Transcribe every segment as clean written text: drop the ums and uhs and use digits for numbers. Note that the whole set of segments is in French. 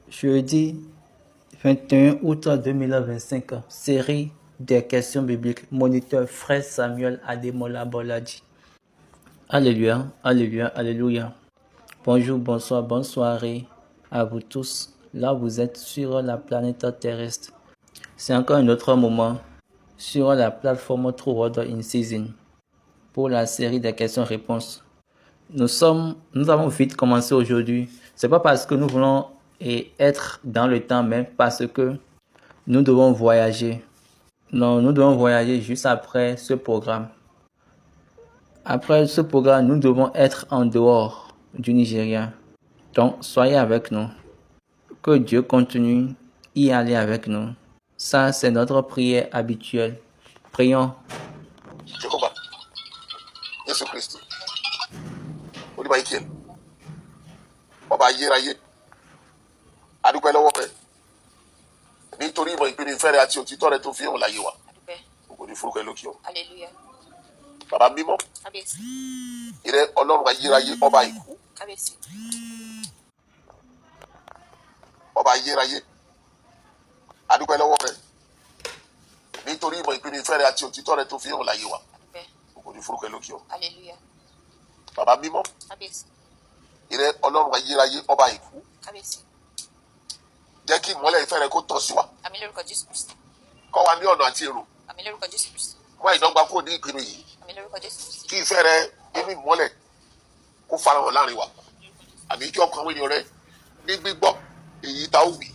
Jeudi 21 août 2025, série des questions bibliques, moniteur Frère Samuel Ademola Boladi. Alléluia, alléluia, alléluia. Bonjour, bonsoir, bonne soirée à vous tous. Là, vous êtes sur la planète terrestre. C'est encore un autre moment sur la plateforme True Word in Season pour la série des questions-réponses. Nous avons vite commencé aujourd'hui. C'est pas parce que nous voulons être dans le temps, mais parce que nous devons voyager. Non, nous devons voyager juste après ce programme. Après ce programme, nous devons être en dehors du Nigeria. Donc, soyez avec nous. Que Dieu continue y aller avec nous. Ça, c'est notre prière habituelle. Prions. Jehovah, Jésus Christ, Olúwa Ikel, Ọba ayérayé, adúpẹ́ lọ́wọ́ rẹ nítorí ìmọ̀ ìpinnu ìfẹ́ rẹ àti òtítọ́ rẹ tó fi hàn láyé wa. Ògo ni forúkọ ẹ lókè ọ̀run. Hallelujah. Bàbá mímọ́, Kábíyèsí. ìrẹ Ọlọ́run ayérayé, ọba ìkú, Kábíyèsí. ọba ayérayé, adúpẹ́ lọ́wọ́ rẹ nítorí ìmọ̀ ìpinnu ìfẹ́ rẹ àti òtítọ́ rẹ tó fi hàn láyé wa. Ògo ni forúkọ ẹ lókè ọ̀run. Hallelujah. Bàbá mímọ́, Kábíyèsí. ìrẹ Ọlọ́run ayérayé, ọba ìkú, Kábíyèsí. jẹ́ kí ìmọ́lẹ̀ ìfẹ́ rẹ kó tàn sí wa. Àmín lórúkọ Jésù Kristi. Kọ́ wa ní ọ̀nà àti èrò. Àmín lórúkọ Jésù Kristi. Mú àìdọ́gba kúrò ní ìpinnu yìí. Àmín lórúkọ Jésù Kristi. Kí ìfẹ́ rẹ nínú ìmọ́lẹ̀ kó farahàn láàrin wa. Àbí kí ọkàn àwọn ènìyàn rẹ ní gbígbọ́ èyí tá ó wí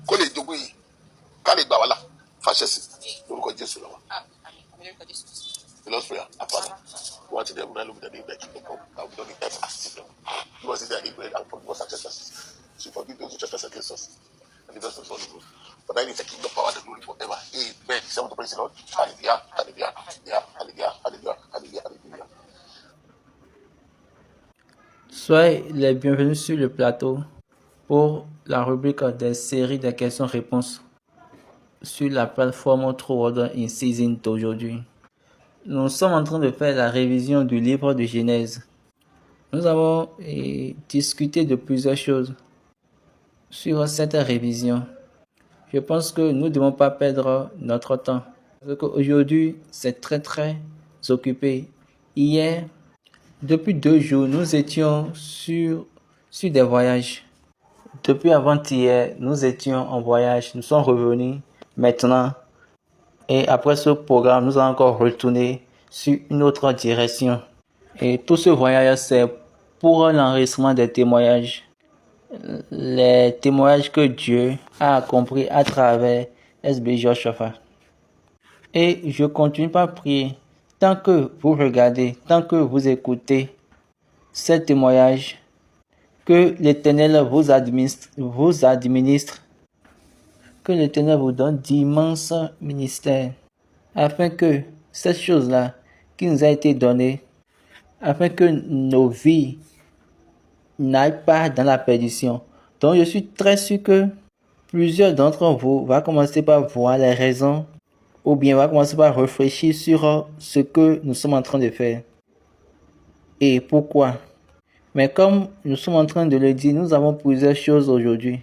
kó lè jogún yìí ká lè gbà wá là fàṣẹ sí lórúkọ Jésù lọ́wọ́. Àmín lórúkọ Jésù Kristi. The Lord's prayer, our Father, who art in heaven, hallowed be thy name, thy kingdom come, thy will be done in earth as it is in heaven. Give us this day our daily bread and forgive us our trespasses, as we forgive those who trespass against us. And lead us not into evil. For thine is the kingdom, power, and glory forever. Amen. Someone to praise the Lord. Hallelujah, hallelujah, hallelujah, hallelujah, hallelujah, hallelujah, hallelujah. Soyez les bienvenus sur le plateau pour la rubrique des séries de questions-réponses sur la plateforme True Word in Season d'aujourd'hui. Nous sommes en train de faire la révision du livre de Genèse. Nous avons discuté de plusieurs choses sur cette révision. Je pense que nous ne devons pas perdre notre temps. Parce qu'aujourd'hui, c'est très occupé. Hier, depuis 2 jours, nous étions sur des voyages. Depuis avant-hier, nous étions en voyage. Nous sommes revenus maintenant. Et après ce programme, nous allons encore retourner sur une autre direction. Et tout ce voyage, c'est pour l'enregistrement des témoignages. Les témoignages que Dieu a accomplis à travers SB Joshua. Et je continue par prier. Tant que vous regardez, tant que vous écoutez ces témoignages, que l'Éternel vous administre, que l'Éternel vous donne d'immenses ministères, afin que cette chose-là qui nous a été donnée, afin que nos vies n'aillent pas dans la perdition. Donc je suis très sûr que plusieurs d'entre vous vont commencer par voir les raisons, ou bien vont commencer par réfléchir sur ce que nous sommes en train de faire. Et pourquoi? Mais comme nous sommes en train de le dire, nous avons plusieurs choses aujourd'hui.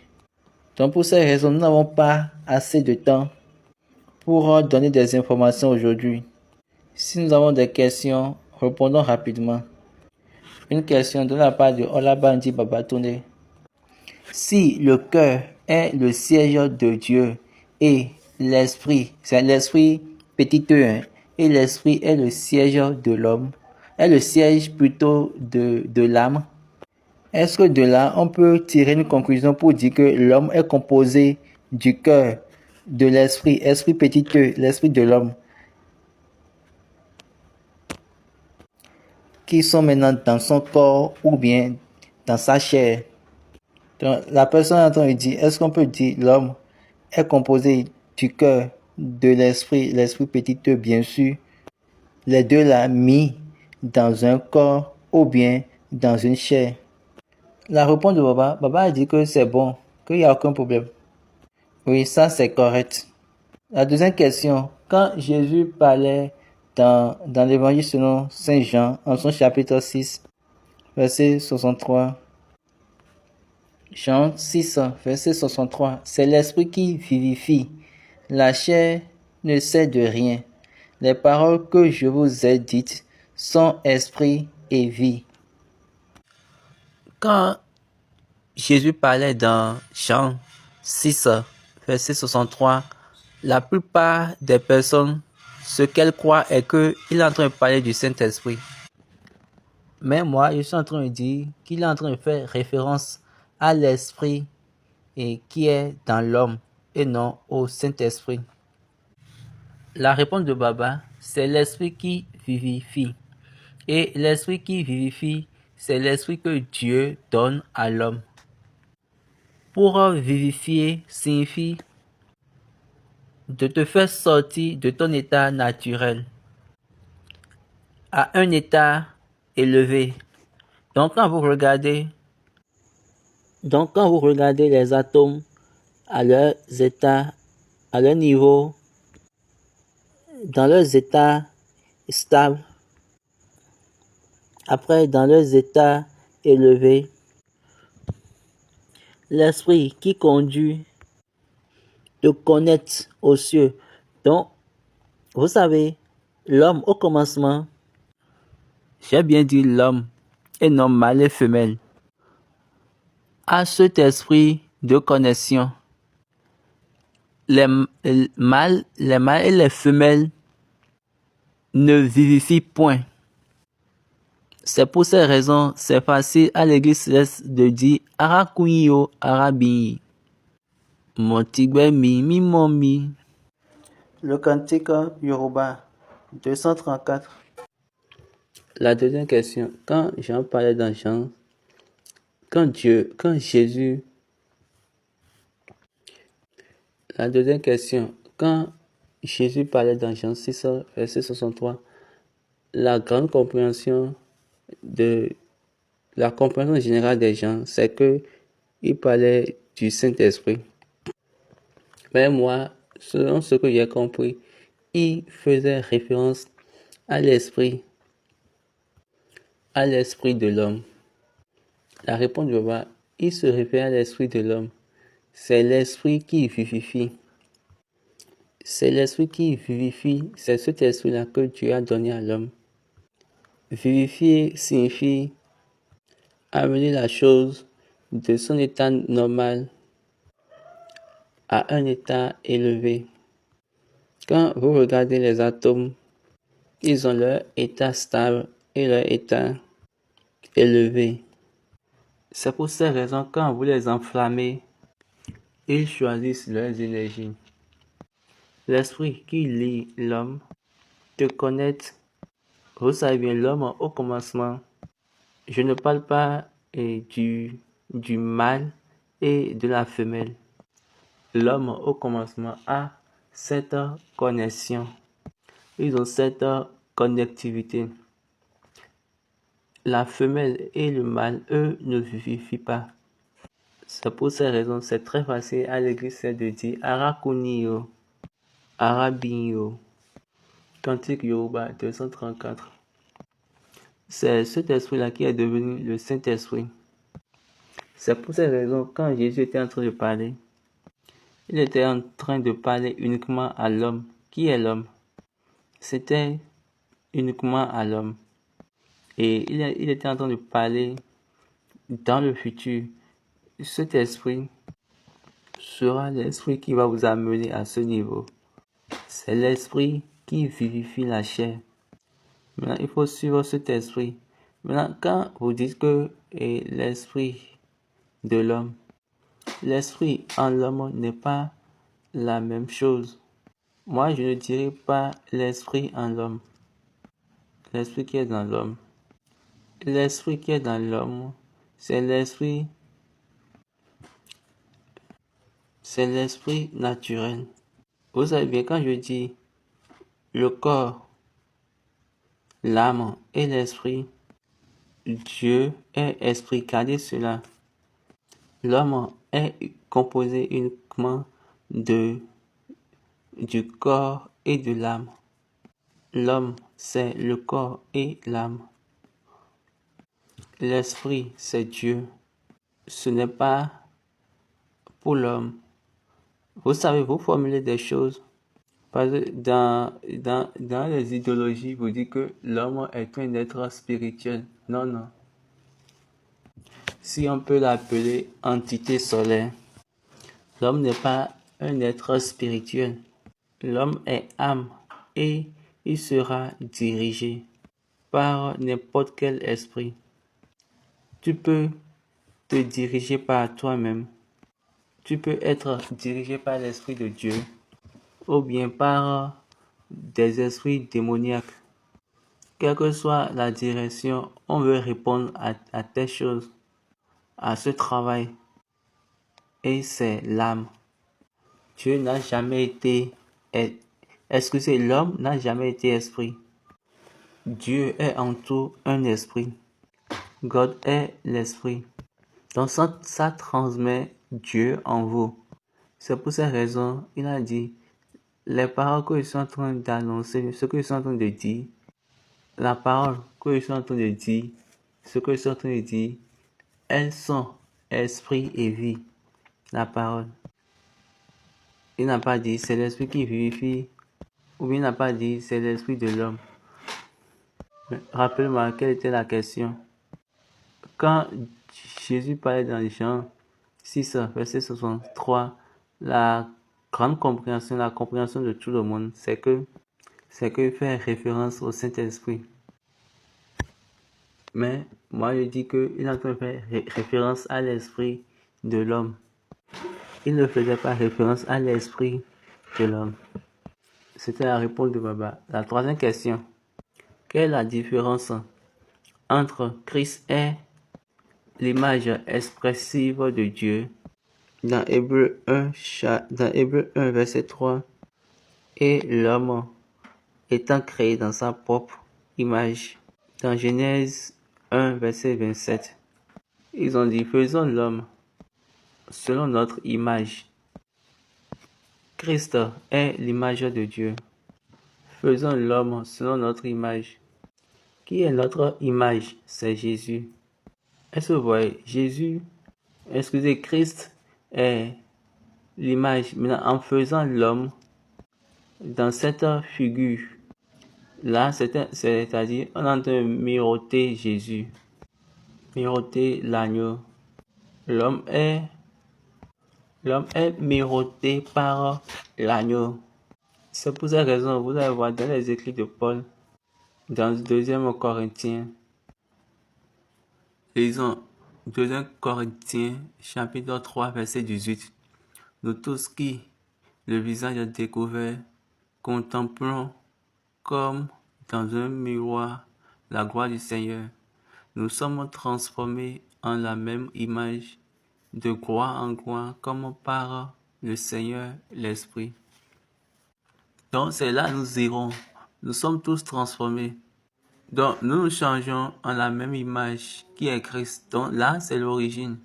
Donc pour ces raisons, nous n'avons pas assez de temps pour donner des informations aujourd'hui. Si nous avons des questions, répondons rapidement. Une question de la part de Olabandi Babatone. Si le cœur est le siège de Dieu et l'esprit, c'est l'esprit petit e, et l'esprit est le siège de l'homme, est le siège plutôt de l'âme, est-ce que de là on peut tirer une conclusion pour dire que l'homme est composé du cœur, de l'esprit, esprit petit e, l'esprit de l'homme, qui sont maintenant dans son corps ou bien dans sa chair? Donc, la personne est en train de dire, est-ce qu'on peut dire l'homme est composé du cœur, de l'esprit, l'esprit petit e, bien sûr, les deux là mis dans un corps ou bien dans une chair? La réponse de Baba a dit que c'est bon, qu'il n'y a aucun problème. Oui, ça c'est correct. La deuxième question, quand Jésus parlait dans l'évangile selon Saint Jean, en son chapitre 6, verset 63, Jean 6, verset 63. C'est l'esprit qui vivifie. La chair ne sait de rien. Les paroles que je vous ai dites sont esprit et vie. Quand Jésus parlait dans Jean 6, verset 63, la plupart des personnes, ce qu'elles croient est qu'il est en train de parler du Saint-Esprit. Mais moi, je suis en train de dire qu'il est en train de faire référence à l'Esprit et qui est dans l'homme et non au Saint-Esprit. La réponse de Baba, c'est l'Esprit qui vivifie. Et l'Esprit qui vivifie, c'est l'Esprit que Dieu donne à l'homme. Pour vivifier signifie de te faire sortir de ton état naturel à un état élevé. Donc quand vous regardez les atomes à leurs états, à leur niveau, dans leurs états stables, après dans leurs états élevés, l'esprit qui conduit te connecte aux cieux. Donc, vous savez, l'homme au commencement, j'ai bien dit l'homme, et non mâle et femelle, a cet esprit de connexion. Les mâles et les femelles ne vivifient point. C'est pour ces raisons, c'est facile à l'église céleste de dire Arakunyo Arabi. Montigbe mi momi. Le cantique Yoruba 234. La deuxième question. Quand Jean parlait dans Jean, la deuxième question. Quand Jésus parlait dans Jean 6, verset 63, la compréhension générale des gens, c'est que il parlait du Saint-Esprit. Mais moi, selon ce que j'ai compris, il faisait référence à l'esprit de l'homme. La réponse de Baba, il se réfère à l'esprit de l'homme. C'est l'esprit qui vivifie. C'est l'esprit qui vivifie, c'est cet esprit-là que Dieu a donné à l'homme. Vivifier signifie amener la chose de son état normal à un état élevé. Quand vous regardez les atomes, ils ont leur état stable et leur état élevé. C'est pour ces raisons, quand vous les enflammez, ils choisissent leurs énergies. L'esprit qui lie l'homme te connecte. Vous savez bien, l'homme au commencement, je ne parle pas du mâle et de la femelle. L'homme au commencement a cette connexion. Ils ont cette connectivité. La femelle et le mâle, eux, ne vivifient pas. C'est pour ces raisons, c'est très facile à l'église de dire Arakunio, Arabinyo. Cantique Yoruba 234. C'est cet esprit-là qui est devenu le Saint-Esprit. C'est pour ces raisons, quand Jésus était en train de parler, il était en train de parler uniquement à l'homme. Qui est l'homme? C'était uniquement à l'homme. Et il était en train de parler dans le futur. Cet esprit sera l'esprit qui va vous amener à ce niveau. C'est l'esprit qui vivifie la chair. Maintenant, il faut suivre cet esprit. Maintenant, quand vous dites que l'esprit de l'homme, l'esprit en l'homme n'est pas la même chose. Moi, je ne dirais pas l'esprit en l'homme. L'esprit qui est dans l'homme. L'esprit qui est dans l'homme, c'est l'esprit naturel. Vous savez bien, quand je dis le corps, l'âme et l'esprit, Dieu est esprit. Regardez cela. L'homme est composé uniquement du corps et de l'âme. L'homme, c'est le corps et l'âme. L'esprit, c'est Dieu. Ce n'est pas pour l'homme. Vous savez, vous formulez des choses. Parce que dans les idéologies, vous dites que l'homme est un être spirituel. Non, non. Si on peut l'appeler entité solaire, l'homme n'est pas un être spirituel. L'homme est âme et il sera dirigé par n'importe quel esprit. Tu peux te diriger par toi-même. Tu peux être dirigé par l'Esprit de Dieu ou bien par des esprits démoniaques. Quelle que soit la direction, on veut répondre à telle chose, à ce travail. Et c'est l'âme. Dieu n'a jamais été... l'homme n'a jamais été esprit. Dieu est en tout un esprit. God est l'esprit. Donc ça transmet Dieu en vous. C'est pour cette raison, il a dit, les paroles que je suis en train d'annoncer, ce que je suis en train de dire, la parole que je suis en train de dire, ce que je suis en train de dire, elles sont esprit et vie. La parole. Il n'a pas dit c'est l'esprit qui vivifie, ou bien il n'a pas dit c'est l'esprit de l'homme. Rappelle-moi, quelle était la question? Quand Jésus parlait dans Jean 6, verset 63, la grande compréhension, la compréhension de tout le monde, c'est qu'il fait référence au Saint-Esprit. Mais moi je dis qu'il est en train de faire référence à l'esprit de l'homme. Il ne faisait pas référence à l'esprit de l'homme. C'était la réponse de Baba. La troisième question. Quelle est la différence entre Christ et l'image expressive de Dieu dans Hébreux 1, verset 3 et l'homme étant créé dans sa propre image dans Genèse 1, verset 27. Ils ont dit, faisons l'homme selon notre image. Christ est l'image de Dieu. Faisons l'homme selon notre image. Qui est notre image? C'est Jésus. Est-ce que vous voyez? Christ est l'image. Maintenant, en faisant l'homme dans cette figure, là, c'est-à-dire, on est en train de miroiter Jésus, miroiter l'agneau. L'homme est miroté par l'agneau. C'est pour cette raison, vous allez voir dans les écrits de Paul, dans 2 Corinthiens, lisons 2 Corinthiens, chapitre 3, verset 18. Nous tous qui, le visage découvert, contemplons comme dans un miroir la gloire du Seigneur. Nous sommes transformés en la même image, de gloire en gloire, comme par le Seigneur l'Esprit. Donc c'est là nous irons. Nous sommes tous transformés. Donc nous nous changeons en la même image qui est Christ. Donc là c'est l'origine.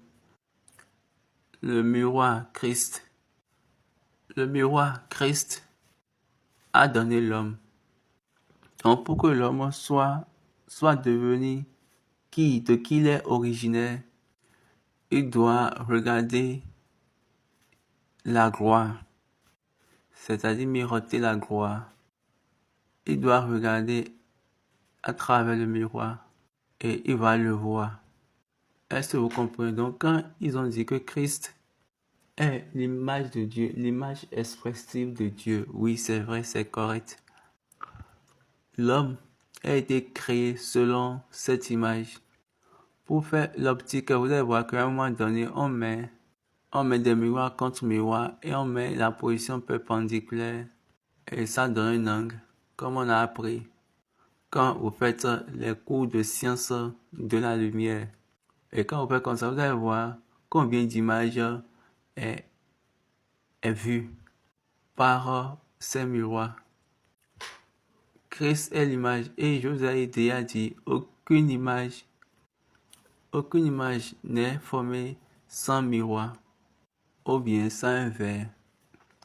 Le miroir Christ. Le miroir Christ a donné l'homme. Donc pour que l'homme soit devenu de qui il est originaire, il doit regarder la gloire, c'est-à-dire miroiter la gloire. Il doit regarder à travers le miroir et il va le voir. Est-ce que vous comprenez? Donc quand ils ont dit que Christ est l'image de Dieu, l'image expressive de Dieu, oui c'est vrai, c'est correct. L'homme a été créé selon cette image. Pour faire l'optique, vous allez voir qu'à un moment donné, on met des miroirs contre miroirs et on met la position perpendiculaire et ça donne un angle, comme on a appris quand vous faites les cours de sciences de la lumière. Et quand vous faites comme ça, vous allez voir combien d'images est vue par ces miroirs. Christ est l'image et je vous ai déjà dit, aucune image n'est formée sans miroir ou bien sans un verre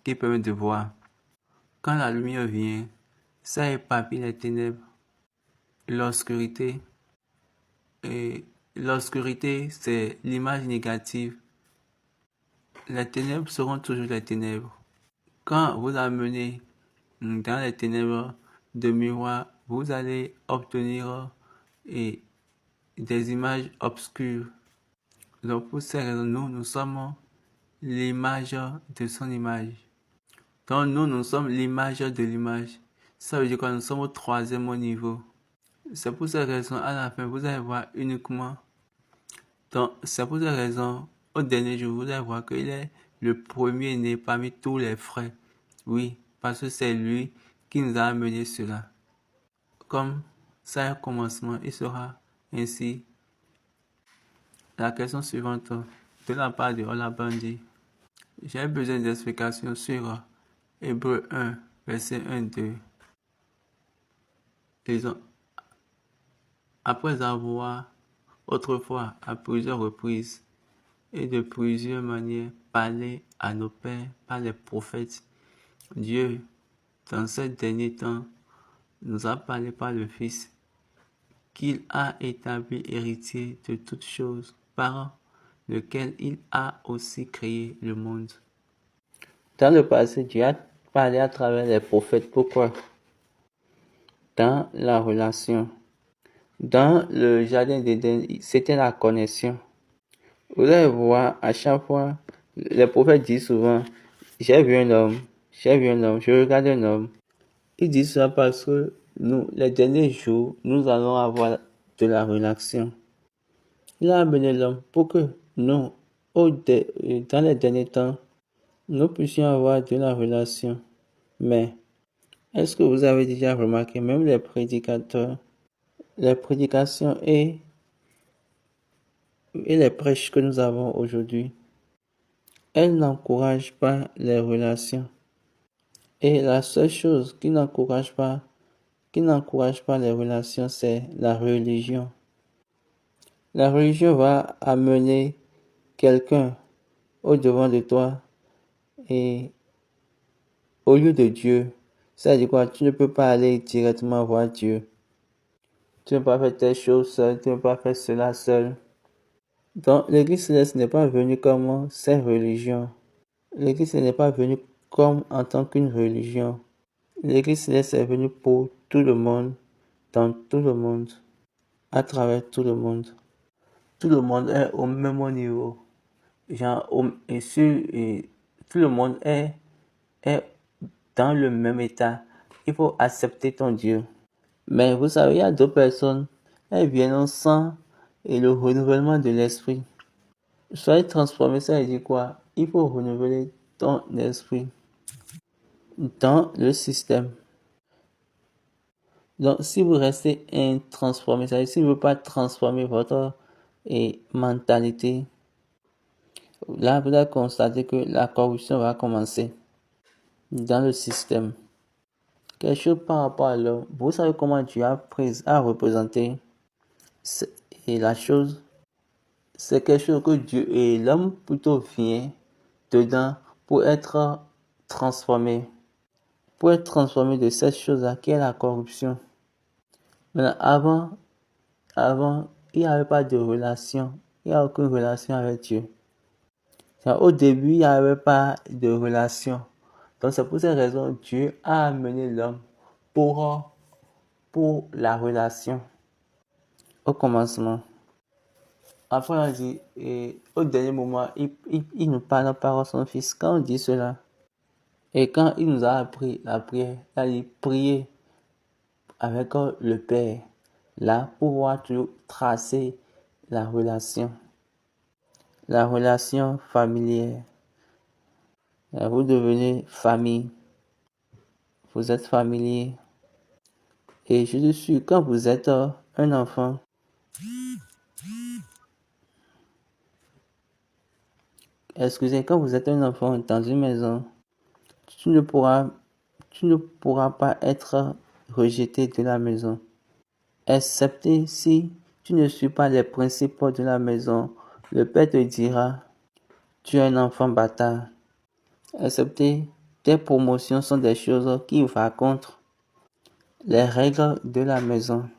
qui permet de voir. Quand la lumière vient, ça éparpille les ténèbres, l'obscurité. Et l'obscurité, c'est l'image négative Les ténèbres seront toujours les ténèbres. Quand vous amenez dans les ténèbres de miroir, vous allez obtenir des images obscures. Donc pour ces raisons, nous sommes l'image de son image. Donc nous sommes l'image de l'image. Ça veut dire que nous sommes au 3e niveau. C'est pour ces raisons, à la fin, vous allez voir uniquement. Donc c'est pour ces raisons, au dernier jour, vous allez voir qu'il est le premier-né parmi tous les frères. Oui, parce que c'est lui qui nous a amené cela. Comme ça est un commencement, il sera ainsi. La question suivante de la part de Olabandi. J'ai besoin d'explications sur Hébreux 1, verset 1-2. Après avoir autrefois, à plusieurs reprises et de plusieurs manières, parlé à nos pères par les prophètes, Dieu, dans ces derniers temps, nous a parlé par le Fils, qu'il a établi héritier de toutes choses, par lequel il a aussi créé le monde. Dans le passé, Dieu a parlé à travers les prophètes. Pourquoi? Dans la relation. Dans le jardin d'Éden, c'était la connexion. Vous allez voir, à chaque fois, les prophètes disent souvent, j'ai vu un homme, je regarde un homme. Ils disent ça parce que nous, les derniers jours, nous allons avoir de la relation. Il a amené l'homme pour que nous, dans les derniers temps, nous puissions avoir de la relation. Mais, est-ce que vous avez déjà remarqué, même les prédicateurs, les prédications et les prêches que nous avons aujourd'hui, elles n'encouragent pas les relations. Et la seule chose qui n'encourage pas les relations, c'est la religion. La religion va amener quelqu'un au devant de toi et au lieu de Dieu. Ça dit quoi? Tu ne peux pas aller directement voir Dieu. Tu ne peux pas faire telle chose seul, tu ne peux pas faire cela seul. Donc, l'Église céleste n'est pas venue comme ces religions. L'Église n'est pas venue comme en tant qu'une religion. L'Église céleste est venue pour tout le monde, dans tout le monde, à travers tout le monde. Tout le monde est au même niveau. Tout le monde est dans le même état. Il faut accepter ton Dieu. Mais vous savez, il y a d'autres personnes, elles viennent sans le renouvellement de l'esprit. Soyez transformé, ça veut dire quoi? Il faut renouveler ton esprit dans le système. Donc, si vous restez intransformé, ça veut dire si vous ne voulez pas transformer votre mentalité, là, vous allez constater que la corruption va commencer dans le système. Quelque chose par rapport à l'homme. Vous savez comment Dieu a représenté et la chose. C'est quelque chose que Dieu et l'homme plutôt vient dedans pour être transformé. Pour être transformé de cette chose-là qui est la corruption. Maintenant, avant, il n'y avait pas de relation. Il n'y a aucune relation avec Dieu. Au début, il n'y avait pas de relation. Donc c'est pour cette raison Dieu a amené l'homme pour la relation. Au commencement. Après on dit, au dernier moment, il nous parle par son Fils. Quand on dit cela, et quand il nous a appris la prière, il a dit prier avec le Père, là, pour pouvoir toujours tracer la relation familière. Là, vous devenez famille, vous êtes familier. Et je suis sûr, quand vous êtes un enfant, quand vous êtes un enfant dans une maison, tu ne pourras pas être rejeté de la maison, excepté si tu ne suis pas les principes de la maison. Le père te dira, tu es un enfant bâtard. Excepté tes promotions sont des choses qui vont contre les règles de la maison.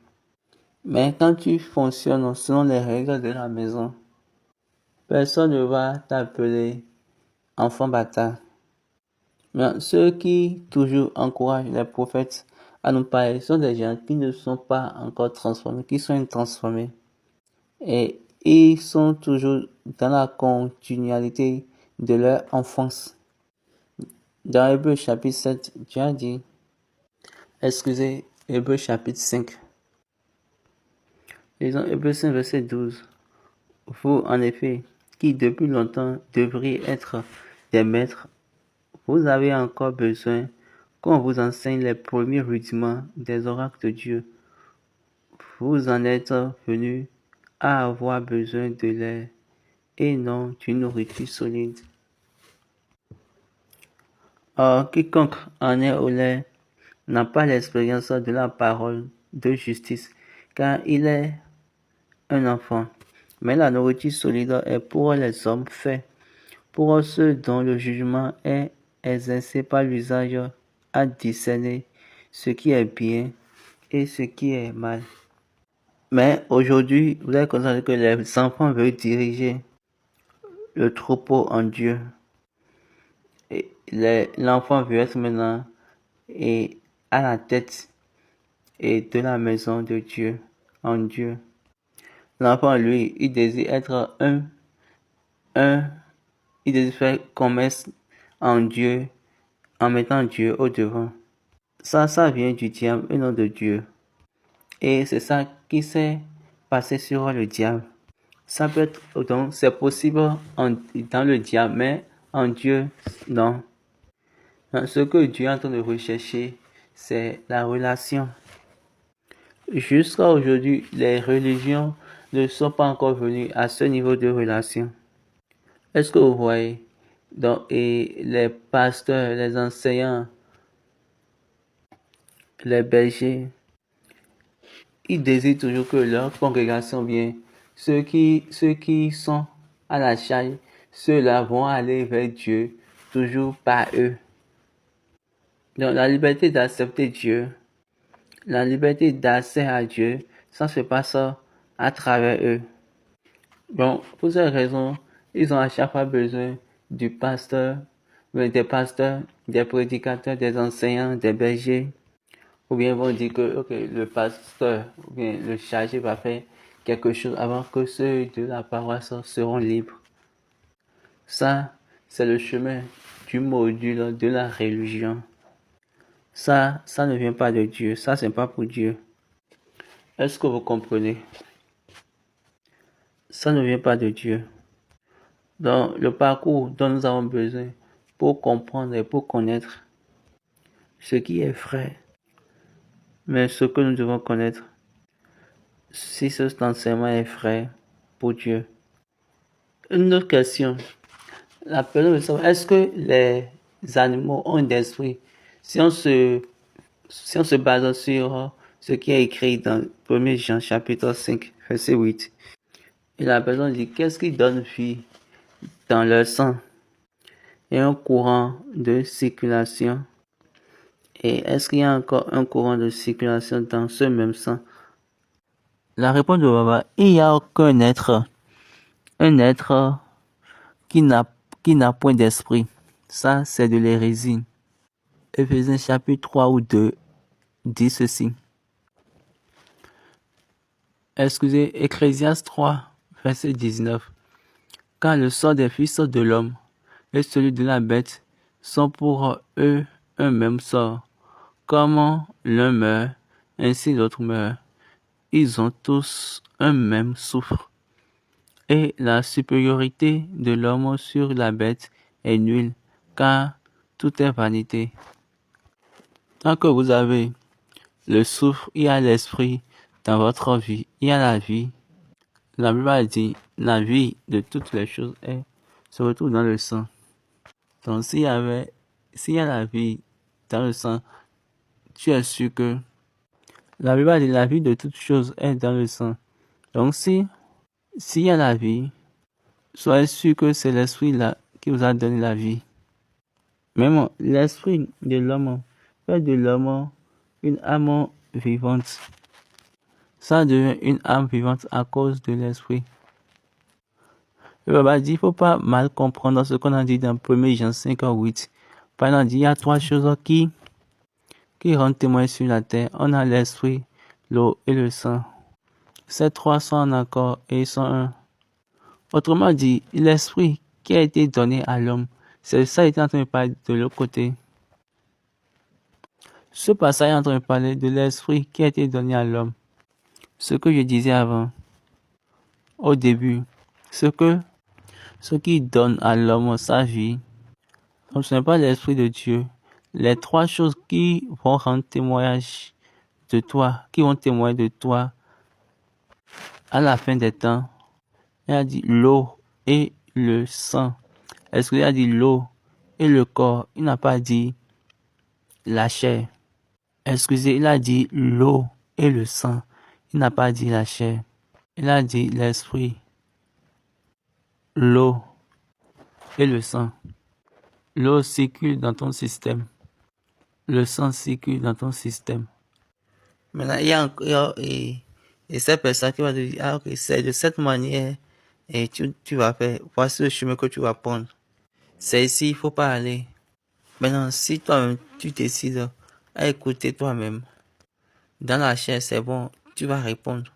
Mais quand tu fonctionnes selon les règles de la maison, personne ne va t'appeler enfants bâtards. Mais ceux qui toujours encouragent les prophètes à nous parler sont des gens qui ne sont pas encore transformés, qui sont intransformés. Et ils sont toujours dans la continualité de leur enfance. Dans Hébreux chapitre 7, Dieu a dit, Hébreux chapitre 5. Lisons Hébreux 5, verset 12. Vous, en effet, qui depuis longtemps devriez être des maîtres, vous avez encore besoin qu'on vous enseigne les premiers rudiments des oracles de Dieu. Vous en êtes venus à avoir besoin de lait et non d'une nourriture solide. Or, quiconque en est au lait n'a pas l'expérience de la parole de justice, car il est un enfant. Mais la nourriture solide est pour les hommes faits, pour ceux dont le jugement est exercé par l'usage à discerner ce qui est bien et ce qui est mal. Mais aujourd'hui, vous avez constaté que les enfants veulent diriger le troupeau en Dieu. Et l'enfant veut être maintenant à la tête de la maison de Dieu, en Dieu. L'enfant, lui, il désire être il désire faire commerce en Dieu, en mettant Dieu au devant. Ça vient du diable et non de Dieu. Et c'est ça qui s'est passé sur le diable. Ça peut être, donc, c'est possible dans le diable, mais en Dieu, non. Ce que Dieu est en train de rechercher, c'est la relation. Jusqu'à aujourd'hui, les religions ne sont pas encore venues à ce niveau de relation. Est-ce que vous voyez? Donc, et les pasteurs, les enseignants, les bergers, ils désirent toujours que leur congrégation vienne. Ceux qui sont à la charge, ceux-là vont aller vers Dieu, toujours par eux. Donc, la liberté d'accepter Dieu, la liberté d'accès à Dieu, ça se passe à travers eux. Donc, pour cette raison, ils ont à chaque fois besoin du pasteur, des pasteurs, des prédicateurs, des enseignants, des bergers. Ou bien ils vont dire que le pasteur ou bien le chargé va faire quelque chose avant que ceux de la paroisse seront libres. Ça, c'est le chemin du module de la religion. Ça ne vient pas de Dieu. Ça, c'est pas pour Dieu. Est-ce que vous comprenez? Ça ne vient pas de Dieu. Donc, le parcours dont nous avons besoin pour comprendre et pour connaître ce qui est vrai, mais ce que nous devons connaître, si cet enseignement est vrai pour Dieu. Une autre question. La personne veut savoir, est-ce que les animaux ont un esprit? Si on se base sur ce qui est écrit dans 1 Jean chapitre 5, verset 8, et la personne dit, qu'est-ce qui donne vie dans leur sang? Il y a un courant de circulation. Et est-ce qu'il y a encore un courant de circulation dans ce même sang? La réponse de Baba, il n'y a aucun être, un être qui n'a point d'esprit. Ça, c'est de l'hérésie. Éphésiens chapitre 3 ou 2 dit ceci. Ecclésiaste 3, verset 19. Car le sort des fils de l'homme et celui de la bête sont pour eux un même sort. Comment l'un meurt, ainsi l'autre meurt. Ils ont tous un même souffle. Et la supériorité de l'homme sur la bête est nulle, car tout est vanité. Tant que vous avez le souffle, il y a l'esprit dans votre vie, il y a la vie. La Bible a dit, la vie de toutes les choses se retrouve dans le sang. Donc s'il y a la vie dans le sang, tu es sûr que la Bible a dit, la vie de toutes choses est dans le sang. Donc s'il y a la vie, soyez sûr que c'est l'esprit là qui vous a donné la vie. Même l'esprit de l'homme fait de l'homme une âme vivante. Ça devient une âme vivante à cause de l'esprit. Le Baba dit, il ne faut pas mal comprendre ce qu'on a dit dans 1 Jean 5, 8. Par exemple, il y a 3 choses qui rendent témoin sur la terre. On a l'esprit, l'eau et le sang. Ces 3 sont en accord et ils sont un. Autrement dit, l'esprit qui a été donné à l'homme, c'est ça qui est en train de parler de l'autre côté. Ce passage est en train de parler de l'esprit qui a été donné à l'homme. Ce que je disais avant, au début, ce qui donne à l'homme sa vie. Donc ce n'est pas l'esprit de Dieu. Les 3 choses qui vont rendre témoignage de toi, qui vont témoigner de toi à la fin des temps. Il a dit l'eau et le sang. Est-ce qu'il a dit l'eau et le corps? Il n'a pas dit la chair. Excusez, il a dit l'eau et le sang. Il n'a pas dit la chair. Il a dit l'esprit, l'eau et le sang. L'eau circule dans ton système. Le sang circule dans ton système. Maintenant, il y a encore cette personne qui va te dire, ah ok, c'est de cette manière et tu vas faire. Voici le chemin que tu vas prendre. C'est ici, il ne faut pas aller. Maintenant, si toi-même, tu décides à écouter toi-même, dans la chair, c'est bon, tu vas répondre.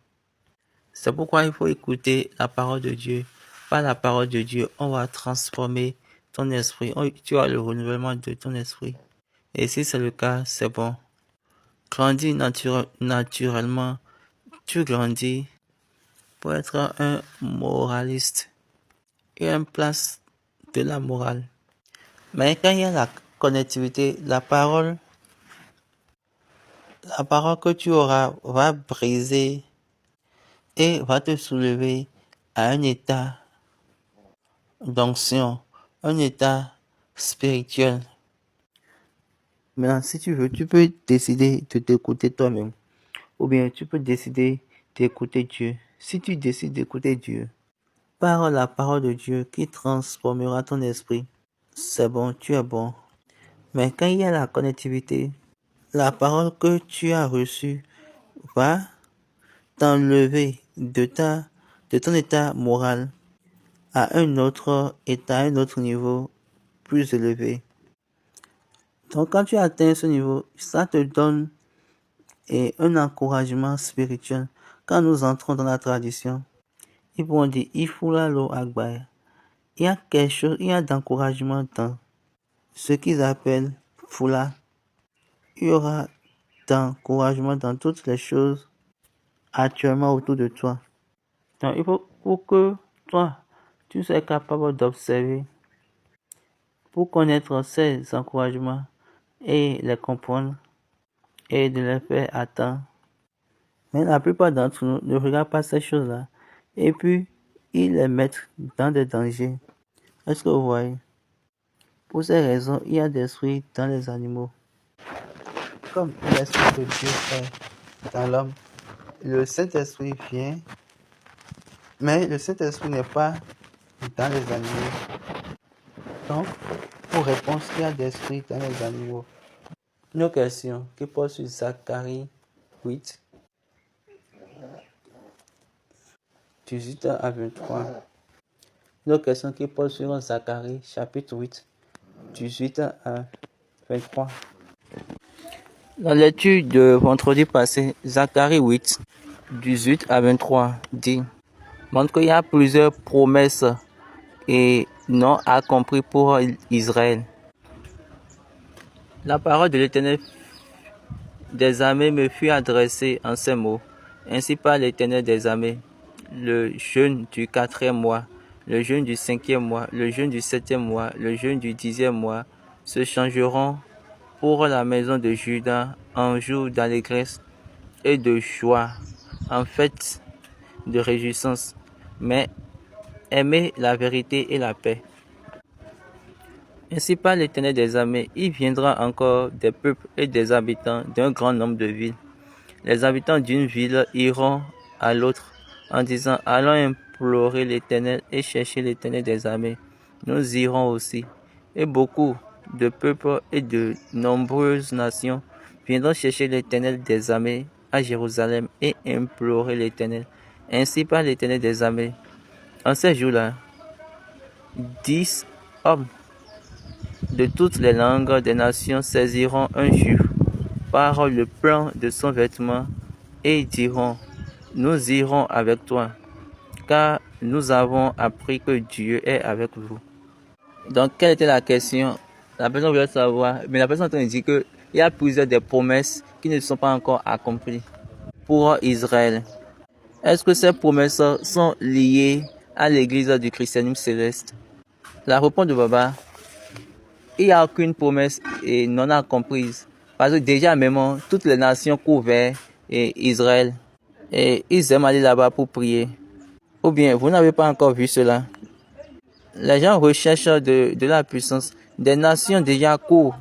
C'est pourquoi il faut écouter la parole de Dieu. Par la parole de Dieu, on va transformer ton esprit. Tu as le renouvellement de ton esprit. Et si c'est le cas, c'est bon. Grandis naturellement. Tu grandis pour être un moraliste. Il y a une place de la morale. Mais quand il y a la connectivité, la parole que tu auras va briser et va te soulever à un état d'onction, un état spirituel. Maintenant, si tu veux, tu peux décider de t'écouter toi-même. Ou bien tu peux décider d'écouter Dieu. Si tu décides d'écouter Dieu, par la parole de Dieu qui transformera ton esprit, c'est bon, tu es bon. Mais quand il y a la connectivité, la parole que tu as reçue va t'enlever de ton état moral à un autre état, à un autre niveau plus élevé. Donc quand tu atteins ce niveau, ça te donne un encouragement spirituel. Quand nous entrons dans la tradition, ils vont dire Ifula lo Akbar. Il y a quelque chose, il y a d'encouragement dans ce qu'ils appellent Fula. Il y aura d'encouragement dans toutes les choses actuellement autour de toi. Donc il faut pour que toi, tu sois capable d'observer, pour connaître ces encouragements et les comprendre et de les faire attendre. Mais la plupart d'entre nous ne regardent pas ces choses-là et puis ils les mettent dans des dangers. Est-ce que vous voyez? Pour ces raisons, il y a des esprits dans les animaux. Comme l'esprit de Dieu est dans l'homme, le Saint-Esprit vient, mais le Saint-Esprit n'est pas dans les animaux. Donc, pour répondre, il y a des esprits dans les animaux. Une question qui porte sur Zacharie 8, 18 à 23. Une question qui porte sur Zacharie chapitre 8, 18 à 23. La lecture de vendredi passé, Zacharie 8, 18 à 23 dit, montre qu'il y a plusieurs promesses et non accomplies pour Israël. La parole de l'Éternel des armées me fut adressée en ces mots. Ainsi par l'Éternel des armées, le jeûne du 4e mois, le jeûne du 5e mois, le jeûne du 7e mois, le jeûne du 10e mois se changeront pour la maison de Juda en jour d'allégresse et de joie, en fête de réjouissance. Mais aimez la vérité et la paix. Ainsi par l'Éternel des armées, il viendra encore des peuples et des habitants d'un grand nombre de villes. Les habitants d'une ville iront à l'autre en disant, allons implorer l'Éternel et chercher l'Éternel des armées. Nous irons aussi. Et beaucoup de peuples et de nombreuses nations viendront chercher l'Éternel des armées à Jérusalem et implorer l'Éternel. Ainsi par l'Éternel des armées. En ces jours-là, 10 hommes de toutes les langues des nations saisiront un juif par le plan de son vêtement et diront, nous irons avec toi, car nous avons appris que Dieu est avec vous. Donc, quelle était la question? La personne voulait savoir, mais la personne est en train de dire qu'il y a plusieurs des promesses qui ne sont pas encore accomplies pour Israël. Est-ce que ces promesses sont liées à l'église du christianisme céleste? La réponse de Baba, il n'y a aucune promesse non accomplie. Parce que déjà, même, toutes les nations couvraient Israël. Et ils aiment aller là-bas pour prier. Ou bien, vous n'avez pas encore vu cela? Les gens recherchent de la puissance. Des nations déjà courent.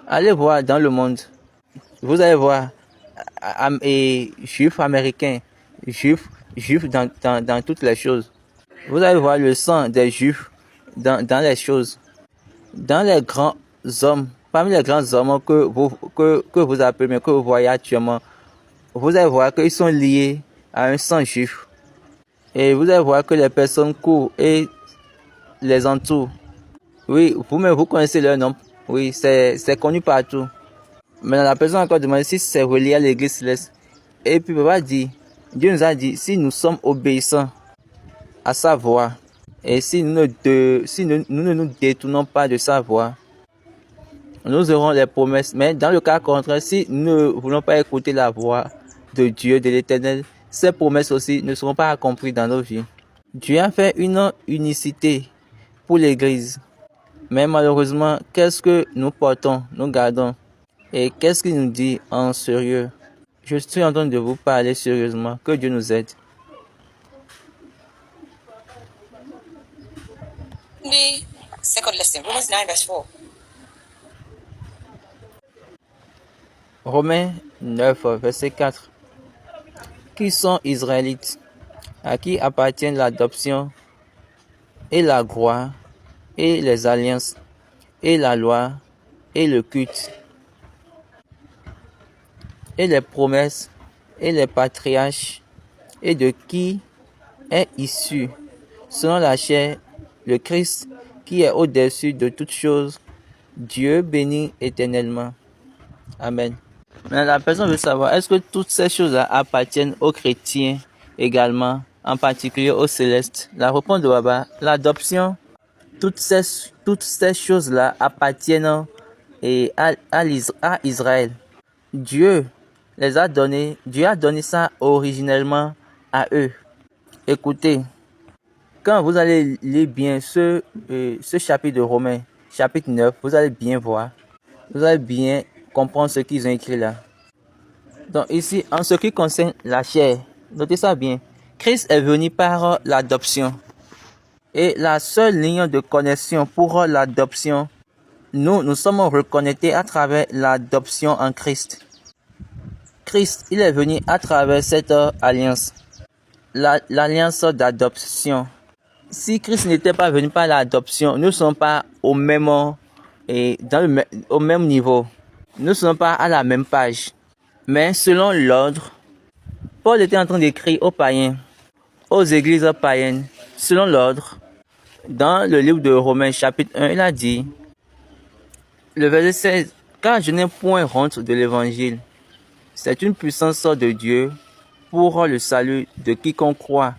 Allez voir dans le monde. Vous allez voir juifs américains, juifs dans toutes les choses. Vous allez voir le sang des juifs dans les choses. Dans les grands hommes, parmi les grands hommes que vous appelez, mais que vous voyez actuellement, vous allez voir qu'ils sont liés à un sang juif. Et vous allez voir que les personnes courent et les entourent. Oui, vous-même, vous connaissez leur nom. Oui, c'est connu partout. Maintenant, la personne a encore demandé si c'est relié à l'église céleste. Et puis, Papa dit, Dieu nous a dit, si nous sommes obéissants à sa voix, et si nous ne nous détournons pas de sa voix, nous aurons les promesses. Mais dans le cas contraire, si nous ne voulons pas écouter la voix de Dieu, de l'Éternel, ces promesses aussi ne seront pas accomplies dans nos vies. Dieu a fait une unicité pour l'Église. Mais malheureusement, qu'est-ce que nous portons, nous gardons? Et qu'est-ce qu'il nous dit en sérieux? Je suis en train de vous parler sérieusement. Que Dieu nous aide. The second lesson, Romans 9, verse 4. Romains 9, verset 4. Qui sont Israélites? À qui appartiennent l'adoption et la gloire et les alliances et la loi et le culte et les promesses et les patriarches, et de qui est issu, selon la chair, le Christ, qui est au-dessus de toutes choses, Dieu béni éternellement. Amen. Maintenant, la personne veut savoir, est-ce que toutes ces choses-là appartiennent aux chrétiens également, en particulier aux célestes? La réponse de Baba, l'adoption, toutes ces choses-là appartiennent à Israël. Dieu les a donné, Dieu a donné ça originellement à eux. Écoutez, quand vous allez lire bien ce chapitre de Romains, chapitre 9, vous allez bien voir, vous allez bien comprendre ce qu'ils ont écrit là. Donc ici, en ce qui concerne la chair, notez ça bien, Christ est venu par l'adoption. Et la seule ligne de connexion pour l'adoption, nous sommes reconnectés à travers l'adoption en Christ. Christ, il est venu à travers cette alliance, l'alliance d'adoption. Si Christ n'était pas venu par l'adoption, nous ne sommes pas au même niveau. Nous ne sommes pas à la même page. Mais selon l'ordre, Paul était en train d'écrire aux païens, aux églises païennes, selon l'ordre. Dans le livre de Romains chapitre 1, il a dit, le verset 16, « Car je n'ai point honte de l'évangile. C'est une puissance de Dieu pour le salut de quiconque croit,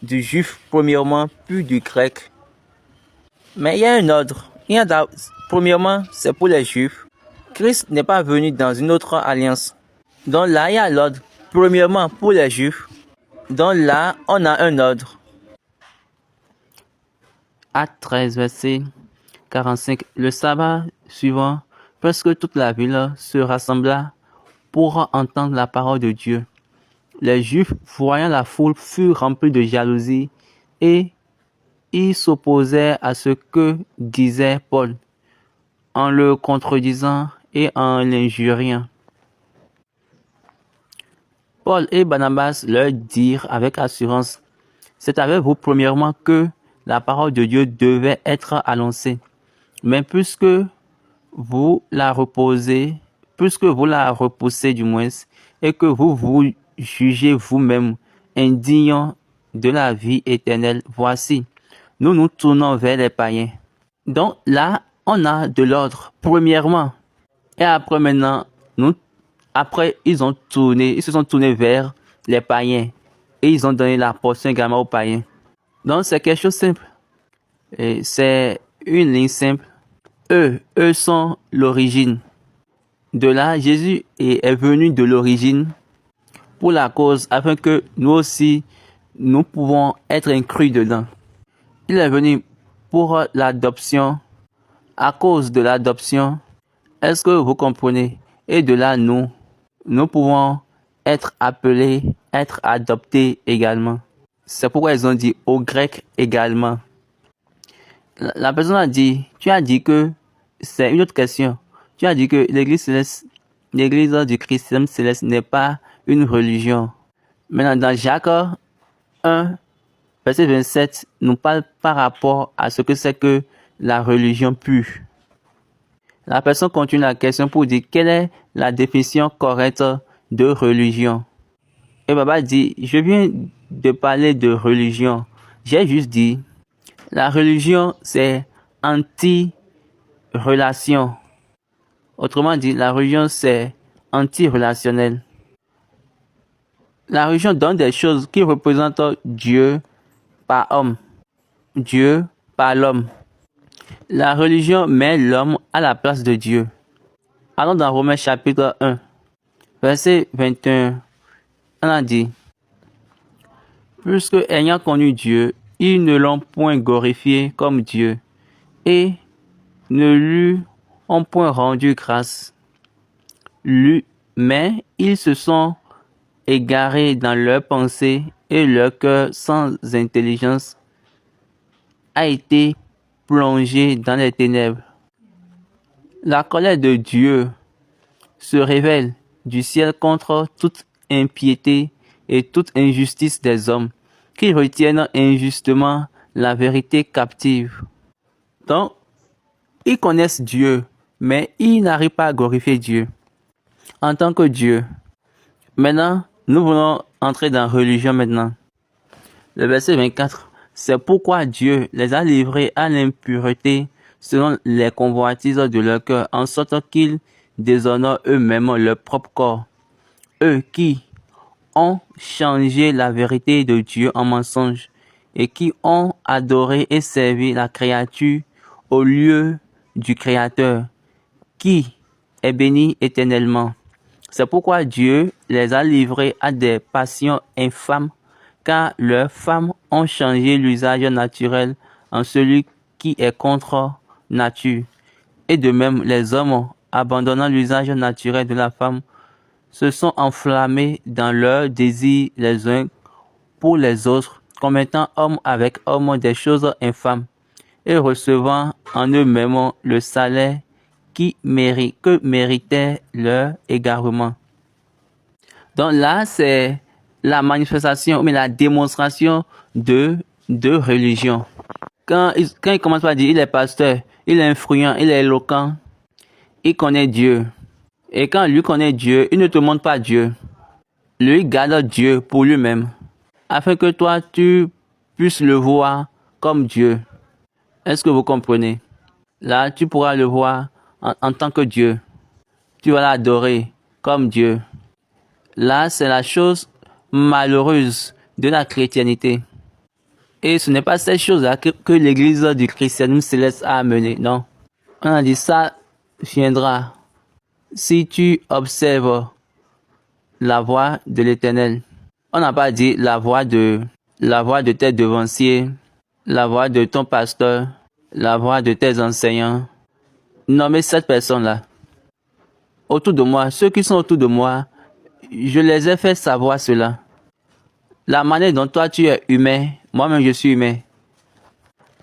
du juif premièrement, puis du grec. » Mais il y a un ordre. Premièrement, c'est pour les juifs. Christ n'est pas venu dans une autre alliance. Donc là, il y a l'ordre. Premièrement, pour les juifs. Donc là, on a un ordre. Acte 13, verset 45. Le sabbat suivant, presque toute la ville se rassembla pour entendre la parole de Dieu. Les Juifs, voyant la foule, furent remplis de jalousie et ils s'opposaient à ce que disait Paul, en le contredisant et en l'injuriant. Paul et Barnabas leur dirent avec assurance, « C'est avec vous premièrement que la parole de Dieu devait être annoncée. Mais puisque vous la repoussez du moins, et que vous vous jugez vous-même indigne de la vie éternelle, voici, nous nous tournons vers les païens. Donc là, on a de l'ordre, premièrement. Et après maintenant, ils se sont tournés vers les païens. Et ils ont donné la portion également aux païens. Donc c'est quelque chose de simple. Et c'est une ligne simple. Eux sont l'origine. De là, Jésus est venu de l'origine pour la cause, afin que nous aussi, nous pouvons être inclus dedans. Il est venu pour l'adoption, à cause de l'adoption. Est-ce que vous comprenez? Et de là, nous pouvons être appelés, être adoptés également. C'est pourquoi ils ont dit aux Grecs également. La personne a dit, tu as dit que c'est une autre question. Tu as dit que l'église du christianisme céleste n'est pas une religion. Maintenant, dans Jacques 1, verset 27, nous parle par rapport à ce que c'est que la religion pure. La personne continue la question pour dire quelle est la définition correcte de religion. Et Baba dit, je viens de parler de religion. J'ai juste dit, la religion c'est anti-relation. Autrement dit, la religion c'est anti-relationnel. La religion donne des choses qui représentent Dieu par homme, Dieu par l'homme. La religion met l'homme à la place de Dieu. Allons dans Romains chapitre 1, verset 21. On a dit, puisque ayant connu Dieu, ils ne l'ont point glorifié comme Dieu et ne lui ont point rendu grâce. Mais ils se sont égarés dans leurs pensées et leur cœur sans intelligence a été plongé dans les ténèbres. La colère de Dieu se révèle du ciel contre toute impiété et toute injustice des hommes qui retiennent injustement la vérité captive. Donc, ils connaissent Dieu, mais ils n'arrivent pas à glorifier Dieu en tant que Dieu. Maintenant, nous voulons entrer dans la religion maintenant. Le verset 24. C'est pourquoi Dieu les a livrés à l'impureté selon les convoitises de leur cœur, en sorte qu'ils déshonorent eux-mêmes leur propre corps. Eux qui ont changé la vérité de Dieu en mensonge et qui ont adoré et servi la créature au lieu du Créateur, qui est béni éternellement. C'est pourquoi Dieu les a livrés à des passions infâmes, car leurs femmes ont changé l'usage naturel en celui qui est contre nature. Et de même, les hommes, abandonnant l'usage naturel de la femme, se sont enflammés dans leurs désirs les uns pour les autres, commettant homme avec homme des choses infâmes, et recevant en eux-mêmes le salaire que méritait leur égarement. Donc là, c'est la manifestation, mais la démonstration de religion. Quand il commence par dire, il est pasteur, il est influent, il est éloquent, il connaît Dieu. Et quand lui connaît Dieu, il ne te montre pas Dieu. Lui garde Dieu pour lui-même, afin que toi, tu puisses le voir comme Dieu. Est-ce que vous comprenez? Là, tu pourras le voir en tant que Dieu. Tu vas l'adorer comme Dieu. Là, c'est la chose malheureuse de la chrétienté. Et ce n'est pas cette chose-là que l'église du christianisme céleste a amené. Non. On a dit ça viendra si tu observes la voix de l'Éternel. On n'a pas dit la voix de tes devanciers, la voix de ton pasteur, la voix de tes enseignants. Nommez cette personne-là. Autour de moi, ceux qui sont autour de moi, je les ai fait savoir cela. La manière dont toi tu es humain, moi-même je suis humain.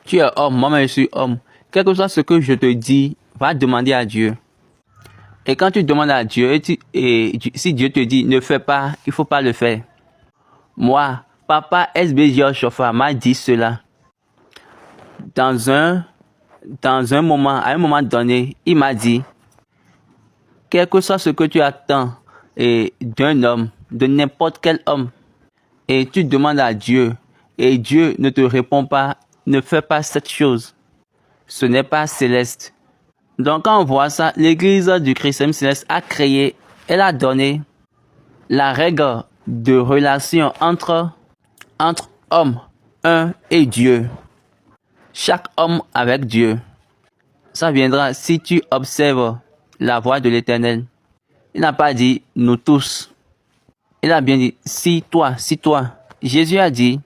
Tu es homme, moi-même je suis homme. Quel que soit ce que je te dis, va demander à Dieu. Et quand tu demandes à Dieu, si Dieu te dit ne fais pas, il ne faut pas le faire. Moi, Papa SBJ Chauffard m'a dit cela. Dans un moment, à un moment donné, il m'a dit, quel que soit ce que tu attends d'un homme, de n'importe quel homme, et tu demandes à Dieu, et Dieu ne te répond pas, ne fait pas cette chose. Ce n'est pas céleste. Donc quand on voit ça, l'église du christianisme céleste a créé, elle a donné la règle de relation entre hommes, un et Dieu. Chaque homme avec Dieu. Ça viendra si tu observes la voix de l'Éternel. Il n'a pas dit nous tous. Il a bien dit si toi. Jésus a dit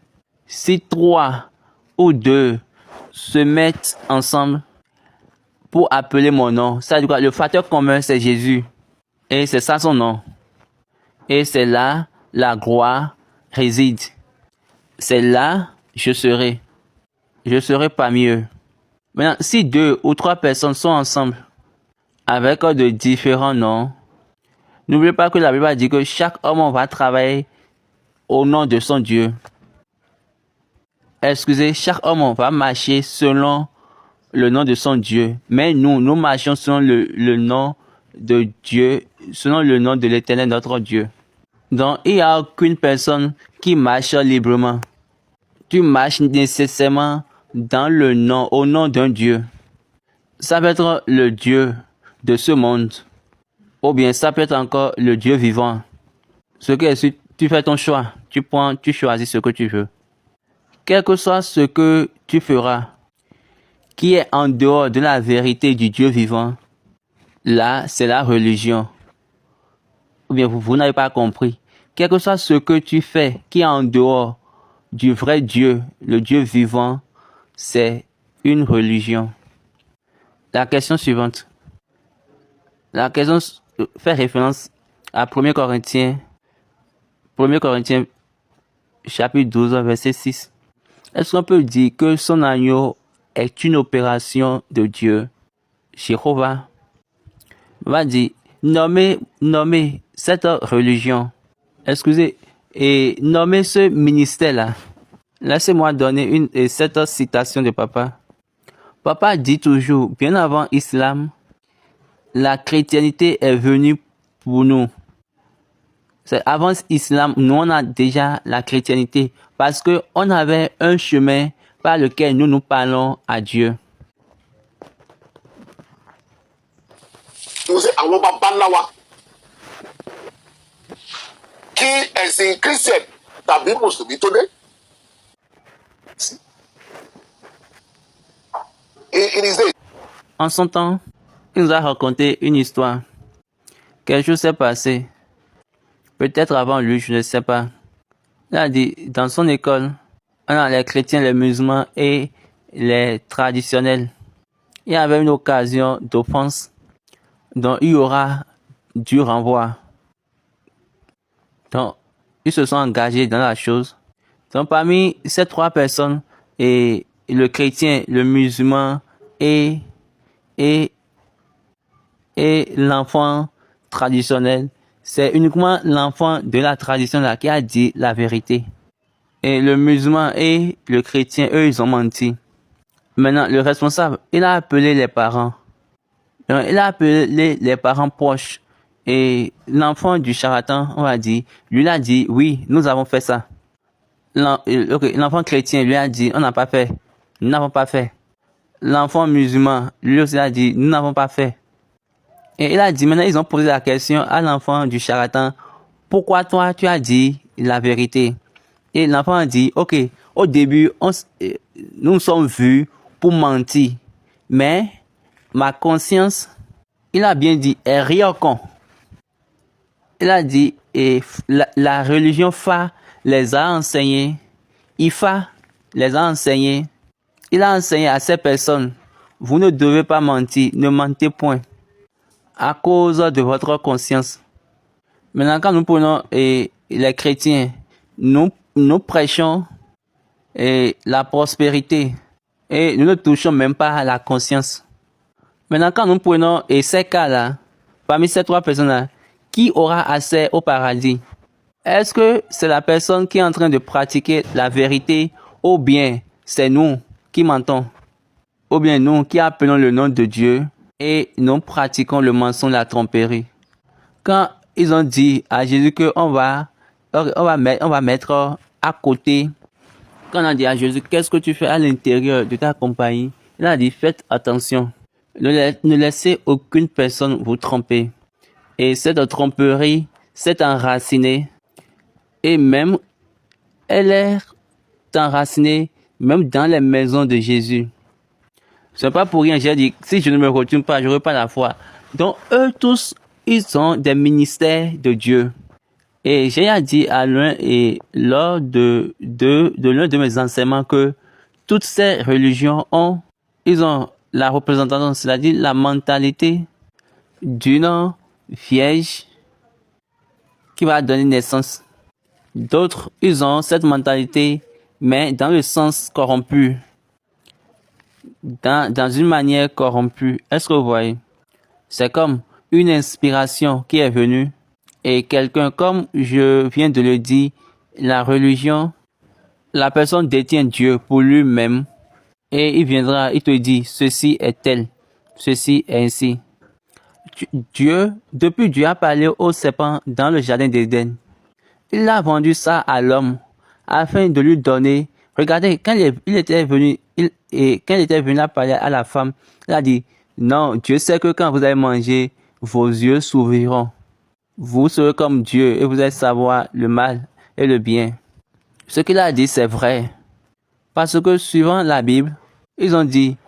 si 3 ou 2 se mettent ensemble pour appeler mon nom. Ça veut dire quoi? Le facteur commun c'est Jésus. Et c'est ça son nom. Et c'est là la gloire réside. C'est là je serai. Je serai parmi eux. Maintenant, si 2 ou 3 personnes sont ensemble avec de différents noms, n'oubliez pas que la Bible dit que chaque homme va travailler au nom de son Dieu. Chaque homme va marcher selon le nom de son Dieu. Mais nous marchons selon le nom de Dieu, selon le nom de l'Éternel notre Dieu. Donc, il n'y a aucune personne qui marche librement. Tu marches nécessairement dans le nom, au nom d'un Dieu. Ça peut être le Dieu de ce monde. Ou bien ça peut être encore le Dieu vivant. Ce que tu fais ton choix. Tu choisis ce que tu veux. Quel que soit ce que tu feras, qui est en dehors de la vérité du Dieu vivant, là, c'est la religion. Ou bien vous n'avez pas compris. Quel que soit ce que tu fais, qui est en dehors du vrai Dieu, le Dieu vivant, c'est une religion. La question suivante. La question fait référence à 1 Corinthiens chapitre 12, verset 6. Est-ce qu'on peut dire que son agneau est une opération de Dieu, Jéhovah? On va dire, nommez cette religion. Et nommez ce ministère-là. Laissez-moi donner cette citation de papa. Papa dit toujours, bien avant l'islam, la chrétienté est venue pour nous. Avant l'islam, nous on a déjà la chrétienté parce que on avait un chemin par lequel nous parlons à Dieu. Nous avons pas là qui est chrétien. Ta Bible must be today. En son temps, il nous a raconté une histoire. Quelque chose s'est passé. Peut-être avant lui, je ne sais pas. Il a dit, dans son école, on a les chrétiens, les musulmans et les traditionnels. Il y avait une occasion d'offense dont il y aura du renvoi. Donc, ils se sont engagés dans la chose. Donc, parmi ces 3 personnes, et le chrétien, le musulman et l'enfant traditionnel, c'est uniquement l'enfant de la tradition là qui a dit la vérité. Et le musulman et le chrétien, eux, ils ont menti. Maintenant, le responsable, il a appelé les parents. Donc, il a appelé les parents proches. Et l'enfant du charlatan, on va dire, lui a dit, oui, nous avons fait ça. L'enfant chrétien lui a dit, on n'a pas fait. Nous n'avons pas fait. L'enfant musulman, lui aussi a dit, nous n'avons pas fait. Et il a dit, maintenant ils ont posé la question à l'enfant du charlatan, pourquoi toi tu as dit la vérité? Et l'enfant a dit, ok, au début, nous sommes vus pour mentir. Mais ma conscience, il a bien dit, est rien con. Il a dit, et la religion Fa les a enseignés. Ifa les a enseignés. Il a enseigné à ces personnes, vous ne devez pas mentir, ne mentez point. À cause de votre conscience. Maintenant, quand nous prenons les chrétiens, nous prêchons la prospérité et nous ne touchons même pas à la conscience. Maintenant, quand nous prenons ces cas-là, parmi ces 3 personnes-là, qui aura accès au paradis? Est-ce que c'est la personne qui est en train de pratiquer la vérité ou bien c'est nous qui mentons? Ou bien nous qui appelons le nom de Dieu et nous pratiquons le mensonge, la tromperie? Quand ils ont dit à Jésus qu'on va mettre à côté Quand on a dit à Jésus, qu'est-ce que tu fais à l'intérieur de ta compagnie? Il a dit, faites attention. Ne laissez aucune personne vous tromper. Et cette tromperie s'est enracinée. Et même, elle est enracinée même dans les maisons de Jésus. Ce n'est pas pour rien, j'ai dit, si je ne me retourne pas, je n'aurai pas la foi. Donc, eux tous, ils ont des ministères de Dieu. Et j'ai dit à l'un et lors de l'un de mes enseignements que toutes ces religions ils ont la représentation, c'est-à-dire la mentalité d'une vierge qui va donner naissance. D'autres, ils ont cette mentalité, mais dans le sens corrompu. Dans une manière corrompue. Est-ce que vous voyez? C'est comme une inspiration qui est venue. Et quelqu'un, comme je viens de le dire, la religion, la personne détient Dieu pour lui-même. Et il viendra, il te dit, ceci est tel, ceci est ainsi. Depuis Dieu a parlé au serpent dans le jardin d'Éden. Il a vendu ça à l'homme afin de lui donner. Regardez, quand il était venu à parler à la femme, il a dit, non, Dieu sait que quand vous allez manger, vos yeux s'ouvriront. Vous serez comme Dieu et vous allez savoir le mal et le bien. Ce qu'il a dit, c'est vrai. Parce que suivant la Bible, ils ont dit,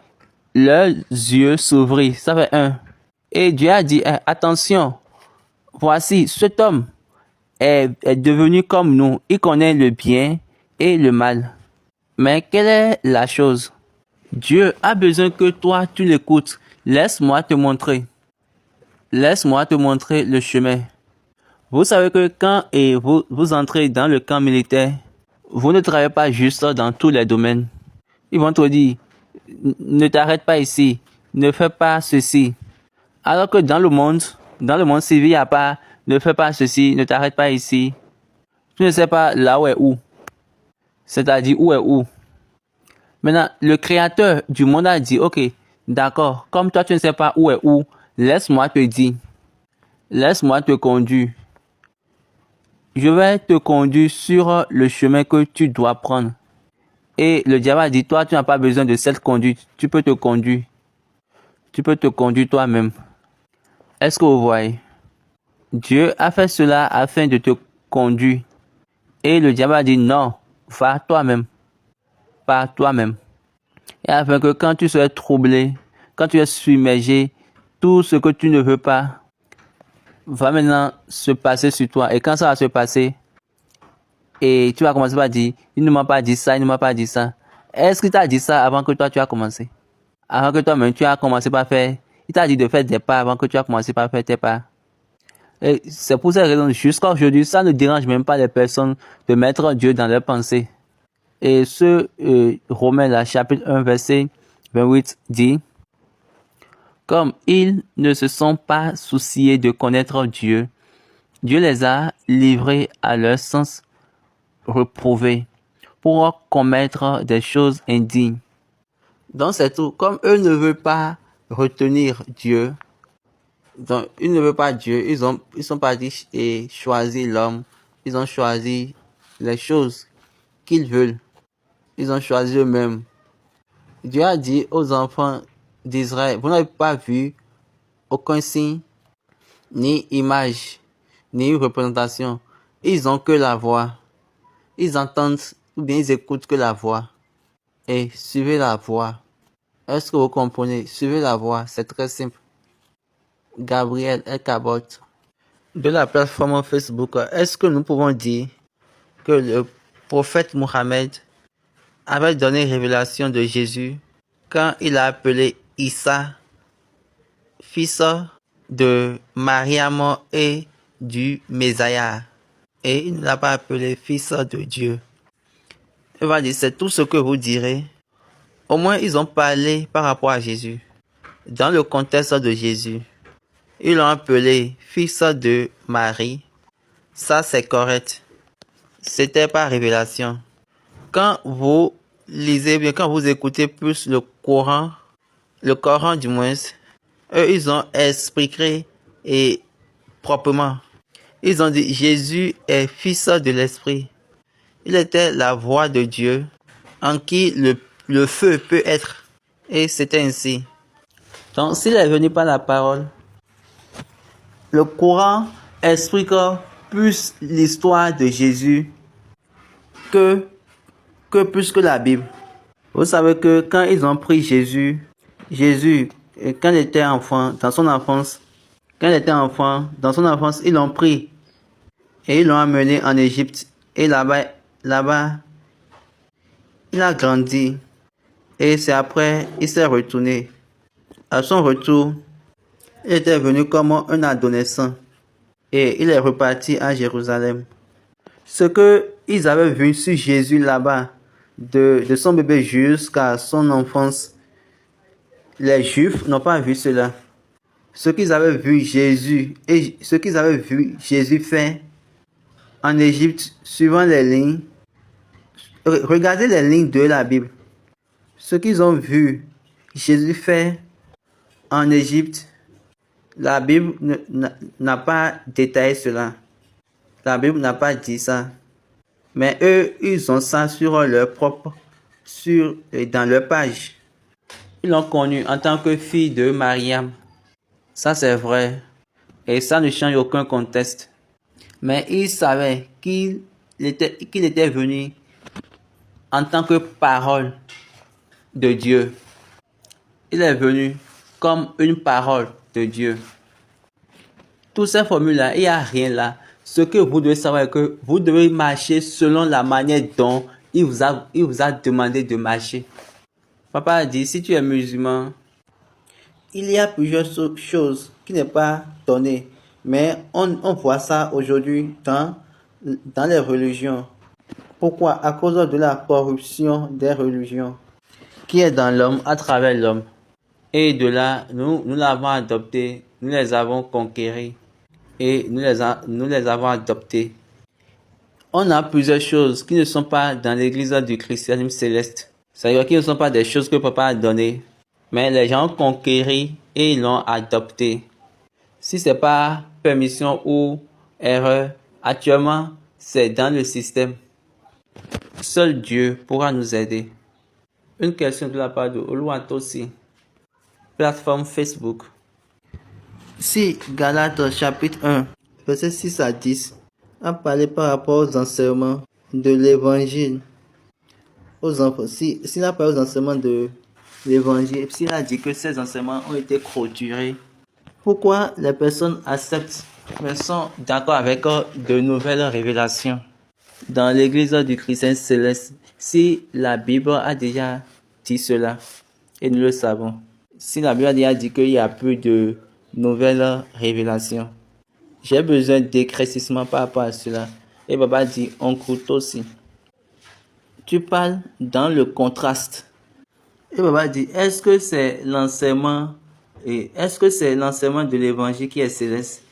leurs yeux s'ouvrirent. Ça fait un. Et Dieu a dit, attention, voici, cet homme est devenu comme nous. Il connaît le bien et le mal. Mais quelle est la chose? Dieu a besoin que toi, tu l'écoutes. Laisse-moi te montrer. Laisse-moi te montrer le chemin. Vous savez que quand vous entrez dans le camp militaire, vous ne travaillez pas juste dans tous les domaines. Ils vont te dire, ne t'arrête pas ici, ne fais pas ceci. Alors que dans le monde civil, il n'y a pas, ne fais pas ceci, ne t'arrête pas ici. Tu ne sais pas là où est où. C'est-à-dire où est où. Maintenant, le créateur du monde a dit, ok, d'accord, comme toi tu ne sais pas où est où, laisse-moi te dire. Laisse-moi te conduire. Je vais te conduire sur le chemin que tu dois prendre. Et le diable a dit, toi, tu n'as pas besoin de cette conduite. Tu peux te conduire. Tu peux te conduire toi-même. Est-ce que vous voyez? Dieu a fait cela afin de te conduire. Et le diable a dit, non, va toi-même. Pas toi-même. Et afin que quand tu seras troublé, quand tu es submergé, tout ce que tu ne veux pas va maintenant se passer sur toi. Et quand ça va se passer, et tu vas commencer par dire, il ne m'a pas dit ça, il ne m'a pas dit ça. Est-ce qu'il t'a dit ça avant que toi tu as commencé? Avant que toi-même tu as commencé par faire, il t'a dit de faire des pas avant que tu as commencé par faire tes pas. Et c'est pour cette raison, jusqu'à aujourd'hui, ça ne dérange même pas les personnes de mettre Dieu dans leurs pensées. Et ce Romains, là, chapitre 1, verset 28 dit, comme ils ne se sont pas souciés de connaître Dieu, Dieu les a livrés à leur sens reprouvé pour commettre des choses indignes. Donc c'est tout. Comme eux ne veulent pas retenir Dieu, donc ils ne veulent pas Dieu, ils sont partis et choisi l'homme, ils ont choisi les choses qu'ils veulent, ils ont choisi eux-mêmes. Dieu a dit aux enfants d'Israël, vous n'avez pas vu aucun signe, ni image, ni représentation. Ils ont que la voix. Ils entendent ou bien ils écoutent que la voix. Et suivez la voix. Est-ce que vous comprenez? Suivez la voix, c'est très simple. Gabriel El Kabot. De la plateforme Facebook, est-ce que nous pouvons dire que le prophète Mohammed avait donné révélation de Jésus quand il a appelé Issa, fils de Mariam et du Messiah. Et il ne l'a pas appelé fils de Dieu. Il va dire, c'est tout ce que vous direz. Au moins, ils ont parlé par rapport à Jésus. Dans le contexte de Jésus, ils l'ont appelé fils de Marie. Ça, c'est correct. C'était par révélation. Quand vous lisez bien, quand vous écoutez plus le Coran du moins, eux, ils ont expliqué et proprement. Ils ont dit, Jésus est fils de l'Esprit. Il était la voix de Dieu en qui le feu peut être. Et c'était ainsi. Donc, s'il est venu par la parole, le Coran explique plus l'histoire de Jésus que plus que la Bible. Vous savez que quand ils ont pris Jésus, quand il était enfant, dans son enfance, ils l'ont pris et ils l'ont amené en Égypte. Et là-bas, il a grandi. Et c'est après, il s'est retourné. À son retour, il était venu comme un adolescent. Et il est reparti à Jérusalem. Ce que ils avaient vu sur Jésus là-bas, de son bébé jusqu'à son enfance, les Juifs n'ont pas vu cela. Ce qu'ils avaient vu Jésus faire en Égypte, suivant les lignes, regardez les lignes de la Bible. Ce qu'ils ont vu Jésus faire en Égypte, la Bible n'a pas détaillé cela. La Bible n'a pas dit ça. Mais eux, ils ont ça sur leur propre, dans leur page. Ils l'ont connu en tant que fille de Mariam. Ça, c'est vrai. Et ça ne change aucun contexte. Mais ils savaient qu'il était venu en tant que parole de Dieu. Il est venu comme une parole de Dieu. Toutes ces formules-là, il n'y a rien là. Ce que vous devez savoir est que vous devez marcher selon la manière dont il vous a demandé de marcher. Papa a dit, si tu es musulman, il y a plusieurs choses qui n'est pas données. Mais on voit ça aujourd'hui dans les religions. Pourquoi? À cause de la corruption des religions qui est dans l'homme à travers l'homme. Et de là, nous l'avons adopté, nous les avons conquéris et nous les avons adoptés. On a plusieurs choses qui ne sont pas dans l'église du christianisme céleste. C'est-à-dire qui ne sont pas des choses que Papa a données, mais les gens ont conquéri et ils l'ont adopté. Si c'est pas permission ou erreur, actuellement, c'est dans le système. Seul Dieu pourra nous aider. Une question de la part de Oluwatosi. Plateforme Facebook. Si Galates chapitre 1, verset 6 à 10, a parlé par rapport aux enseignements de l'évangile, aux enfants, s'il a parlé aux enseignements de l'évangile, s'il a dit que ces enseignements ont été clôturés, pourquoi les personnes acceptent, mais sont d'accord avec de nouvelles révélations dans l'église du chrétien céleste, si la Bible a déjà dit cela, et nous le savons. Si la Bible a déjà dit qu'il n'y a plus de nouvelles révélations, j'ai besoin d'éclaircissement par rapport à cela. Et Baba dit, on coûte aussi. Tu parles dans le contraste. Et Baba dit, est-ce que c'est l'enseignement de l'évangile qui est céleste?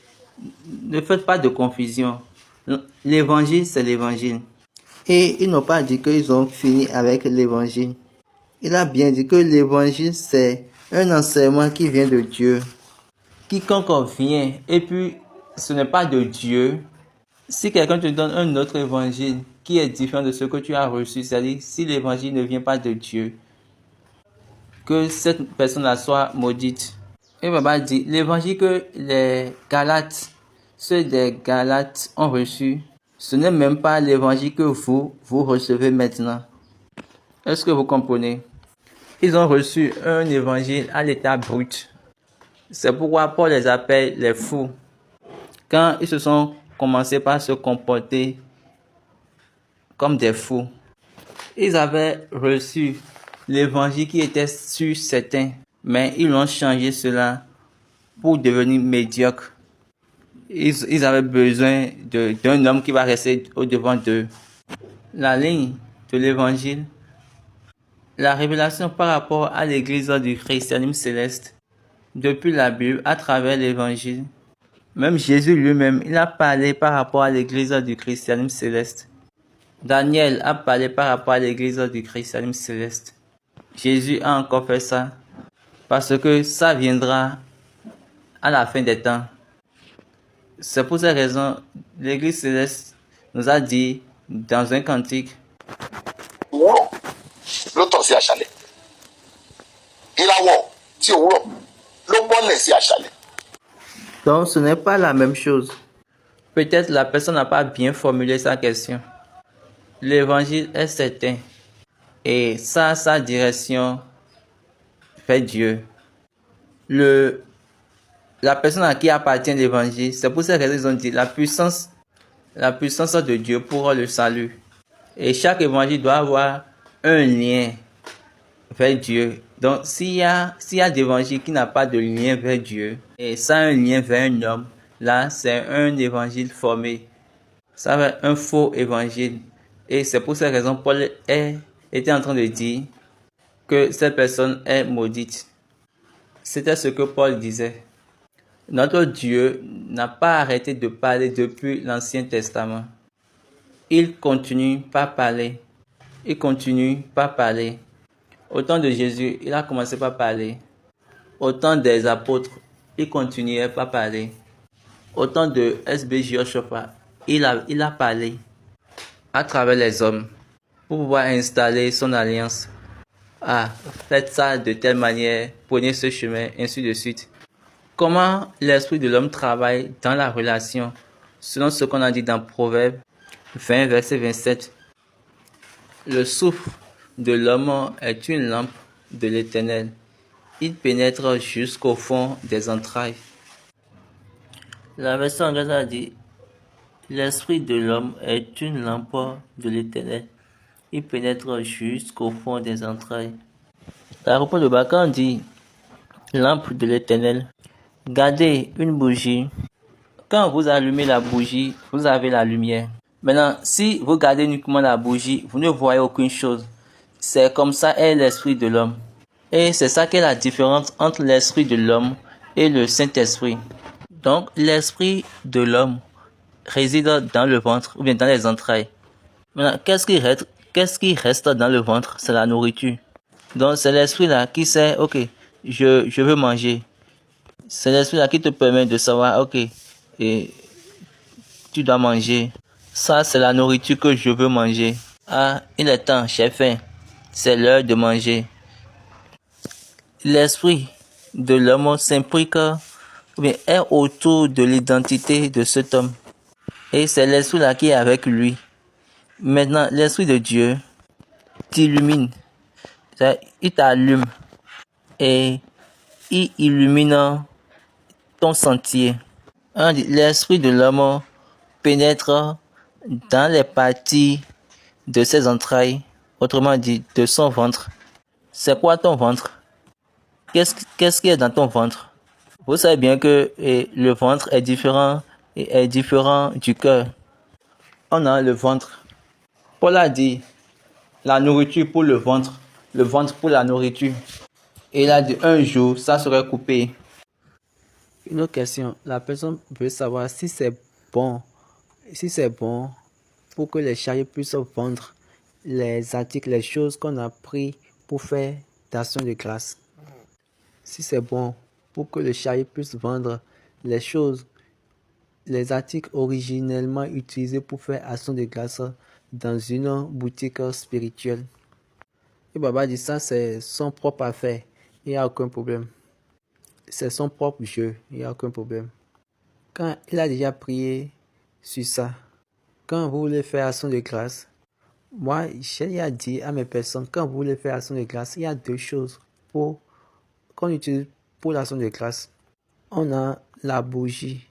Ne faites pas de confusion. L'évangile, c'est l'évangile. Et ils n'ont pas dit qu'ils ont fini avec l'évangile. Il a bien dit que l'évangile, c'est un enseignement qui vient de Dieu. Quiconque vient, et puis ce n'est pas de Dieu. Si quelqu'un te donne un autre évangile qui est différent de ce que tu as reçu, c'est-à-dire si l'évangile ne vient pas de Dieu, que cette personne-là soit maudite. Et Baba dit, l'évangile que ceux des Galates ont reçu, ce n'est même pas l'évangile que vous recevez maintenant. Est-ce que vous comprenez? Ils ont reçu un évangile à l'état brut. C'est pourquoi Paul les appelle les fous. Quand ils se sont commencé par se comporter comme des fous, ils avaient reçu l'évangile qui était sur certains, mais ils ont changé cela pour devenir médiocres. Ils avaient besoin d'un homme qui va rester au-devant d'eux. La ligne de l'évangile, la révélation par rapport à l'église du christianisme céleste, depuis la Bible, à travers l'évangile. Même Jésus lui-même, il a parlé par rapport à l'église du christianisme céleste. Daniel a parlé par rapport à l'église du christianisme céleste. Jésus a encore fait ça, parce que ça viendra à la fin des temps. C'est pour cette raison, l'église céleste nous a dit dans un cantique, sí àṣálẹ́. Ìràwọ̀ tí òwúrọ̀ ló mọ́lẹ̀ sí àṣálẹ́. Donc, ce n'est pas la même chose. Peut-être la personne n'a pas bien formulé sa question. L'évangile est certain et ça a sa direction vers Dieu. La personne à qui appartient l'évangile, c'est pour cette raison qu'ils ont dit la puissance de Dieu pour le salut. Et chaque évangile doit avoir un lien vers Dieu. Donc, s'il y a d'évangile qui n'a pas de lien vers Dieu, et ça a un lien vers un homme, là, c'est un évangile formé. Ça va être un faux évangile. Et c'est pour cette raison que Paul était en train de dire que cette personne est maudite. C'était ce que Paul disait. Notre Dieu n'a pas arrêté de parler depuis l'Ancien Testament. Il continue par parler. Il continue par parler. Au temps de Jésus, il a commencé par parler. Au temps des apôtres, il continuait par parler. Au temps de S.B. Joshua, il a parlé à travers les hommes pour pouvoir installer son alliance. Ah, faites ça de telle manière, prenez ce chemin, ainsi de suite. Comment l'esprit de l'homme travaille dans la relation, selon ce qu'on a dit dans Proverbe 20, verset 27. Le souffle de l'homme est une lampe de l'Éternel. Il pénètre jusqu'au fond des entrailles. La version anglaise a dit l'esprit de l'homme est une lampe de l'Éternel. Il pénètre jusqu'au fond des entrailles. La réponse de Bacan dit lampe de l'Éternel. Gardez une bougie. Quand vous allumez la bougie, vous avez la lumière. Maintenant, si vous gardez uniquement la bougie, vous ne voyez aucune chose. C'est comme ça est l'esprit de l'homme. Et c'est ça qui est la différence entre l'esprit de l'homme et le Saint-Esprit. Donc, l'esprit de l'homme réside dans le ventre ou bien dans les entrailles. Maintenant, qu'est-ce qui reste dans le ventre? C'est la nourriture. Donc, c'est l'esprit là qui sait, ok, je veux manger. C'est l'esprit là qui te permet de savoir, ok, et tu dois manger. Ça, c'est la nourriture que je veux manger. Ah, il est temps, j'ai faim. C'est l'heure de manger. L'esprit de l'homme s'implique ou bien est autour de l'identité de cet homme. Et c'est l'esprit là qui est avec lui. Maintenant, l'esprit de Dieu t'illumine. Il t'allume. Et il illumine ton sentier. L'esprit de l'homme pénètre dans les parties de ses entrailles, autrement dit, de son ventre. C'est quoi ton ventre? Qu'est-ce qui est dans ton ventre? Vous savez bien que le ventre est différent du cœur. On a le ventre. Paul a dit la nourriture pour le ventre pour la nourriture. Et il a dit un jour, ça serait coupé. Une autre question, la personne veut savoir si c'est bon pour que les chariots puissent vendre les articles, les choses qu'on a pris pour faire d'action de grâce. Si c'est bon pour que le chariot puisse vendre les choses, les articles originellement utilisés pour faire action de grâce dans une boutique spirituelle. Et Baba dit ça, c'est son propre affaire, il n'y a aucun problème. C'est son propre jeu, il n'y a aucun problème. Quand il a déjà prié sur ça, quand vous voulez faire action de grâce, moi, j'ai déjà dit à mes personnes, quand vous voulez faire action de grâce, il y a deux choses qu'on utilise pour l'action de grâce. On a la bougie.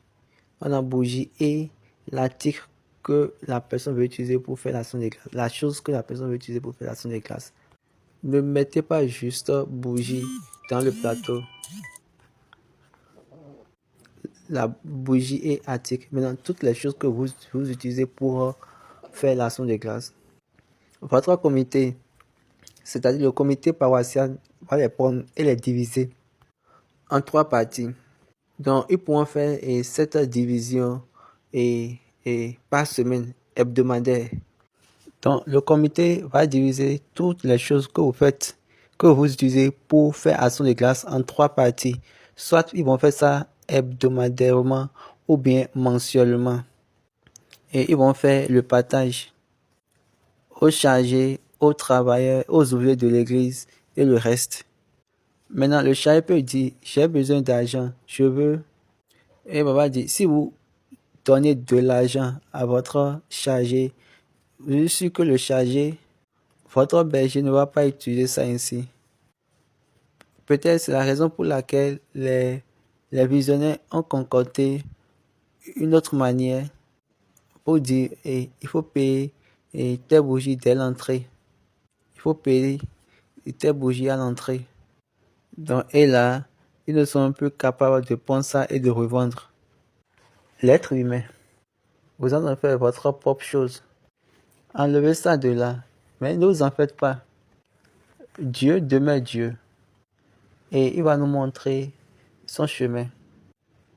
On a la bougie et l'article que la personne veut utiliser pour faire l'action de grâce. La chose que la personne veut utiliser pour faire l'action de grâce. Ne mettez pas juste bougie dans le plateau. La bougie et article. Maintenant, toutes les choses que vous utilisez pour faire l'action de grâce. Votre comité, c'est-à-dire le comité paroissial, va les prendre et les diviser en 3 parties. Donc, ils pourront faire cette division par semaine, hebdomadaire. Donc, le comité va diviser toutes les choses que vous faites, que vous utilisez pour faire action de grâce en 3 parties. Soit ils vont faire ça hebdomadairement ou bien mensuellement. Et ils vont faire le partage au chargé aux travailleurs, aux ouvriers de l'église et le reste. Maintenant, le chargé peut dire, j'ai besoin d'argent, je veux. Et papa dit, si vous donnez de l'argent à votre chargé, je suis sûr que le chargé, votre berger ne va pas utiliser ça ainsi. Peut-être c'est la raison pour laquelle les visionnaires ont concocté une autre manière pour dire il faut payer telle bougie dès l'entrée. Il faut payer telle bougie à l'entrée. Donc, et là, ils ne sont plus capables de prendre ça et de revendre. L'être humain, vous en faites votre propre chose. Enlevez ça de là. Mais ne vous en faites pas. Dieu demeure Dieu. Et il va nous montrer son chemin.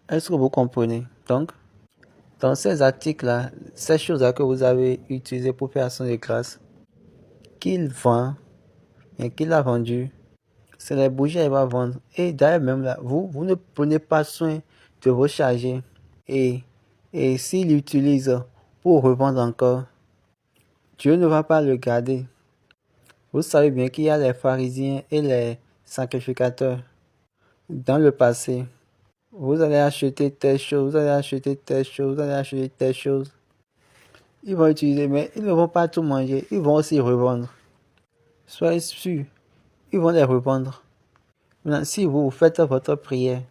Est-ce que vous comprenez? Donc, dans ces articles-là, ces choses-là que vous avez utilisées pour faire action de grâce, qu'il vend et qu'il a vendu, c'est les bougies qu'il va vendre. Et d'ailleurs, même là, vous ne prenez pas soin de vos chargés. Et s'il l'utilise pour revendre encore, Dieu ne va pas le garder. Vous savez bien qu'il y a les pharisiens et les sacrificateurs. Dans le passé, vous allez acheter telle chose, vous allez acheter telle chose, vous allez acheter telle chose. Ils vont utiliser, mais ils ne vont pas tout manger, ils vont aussi revendre. Soyez sûrs, ils vont les revendre. Maintenant, si vous faites votre prière,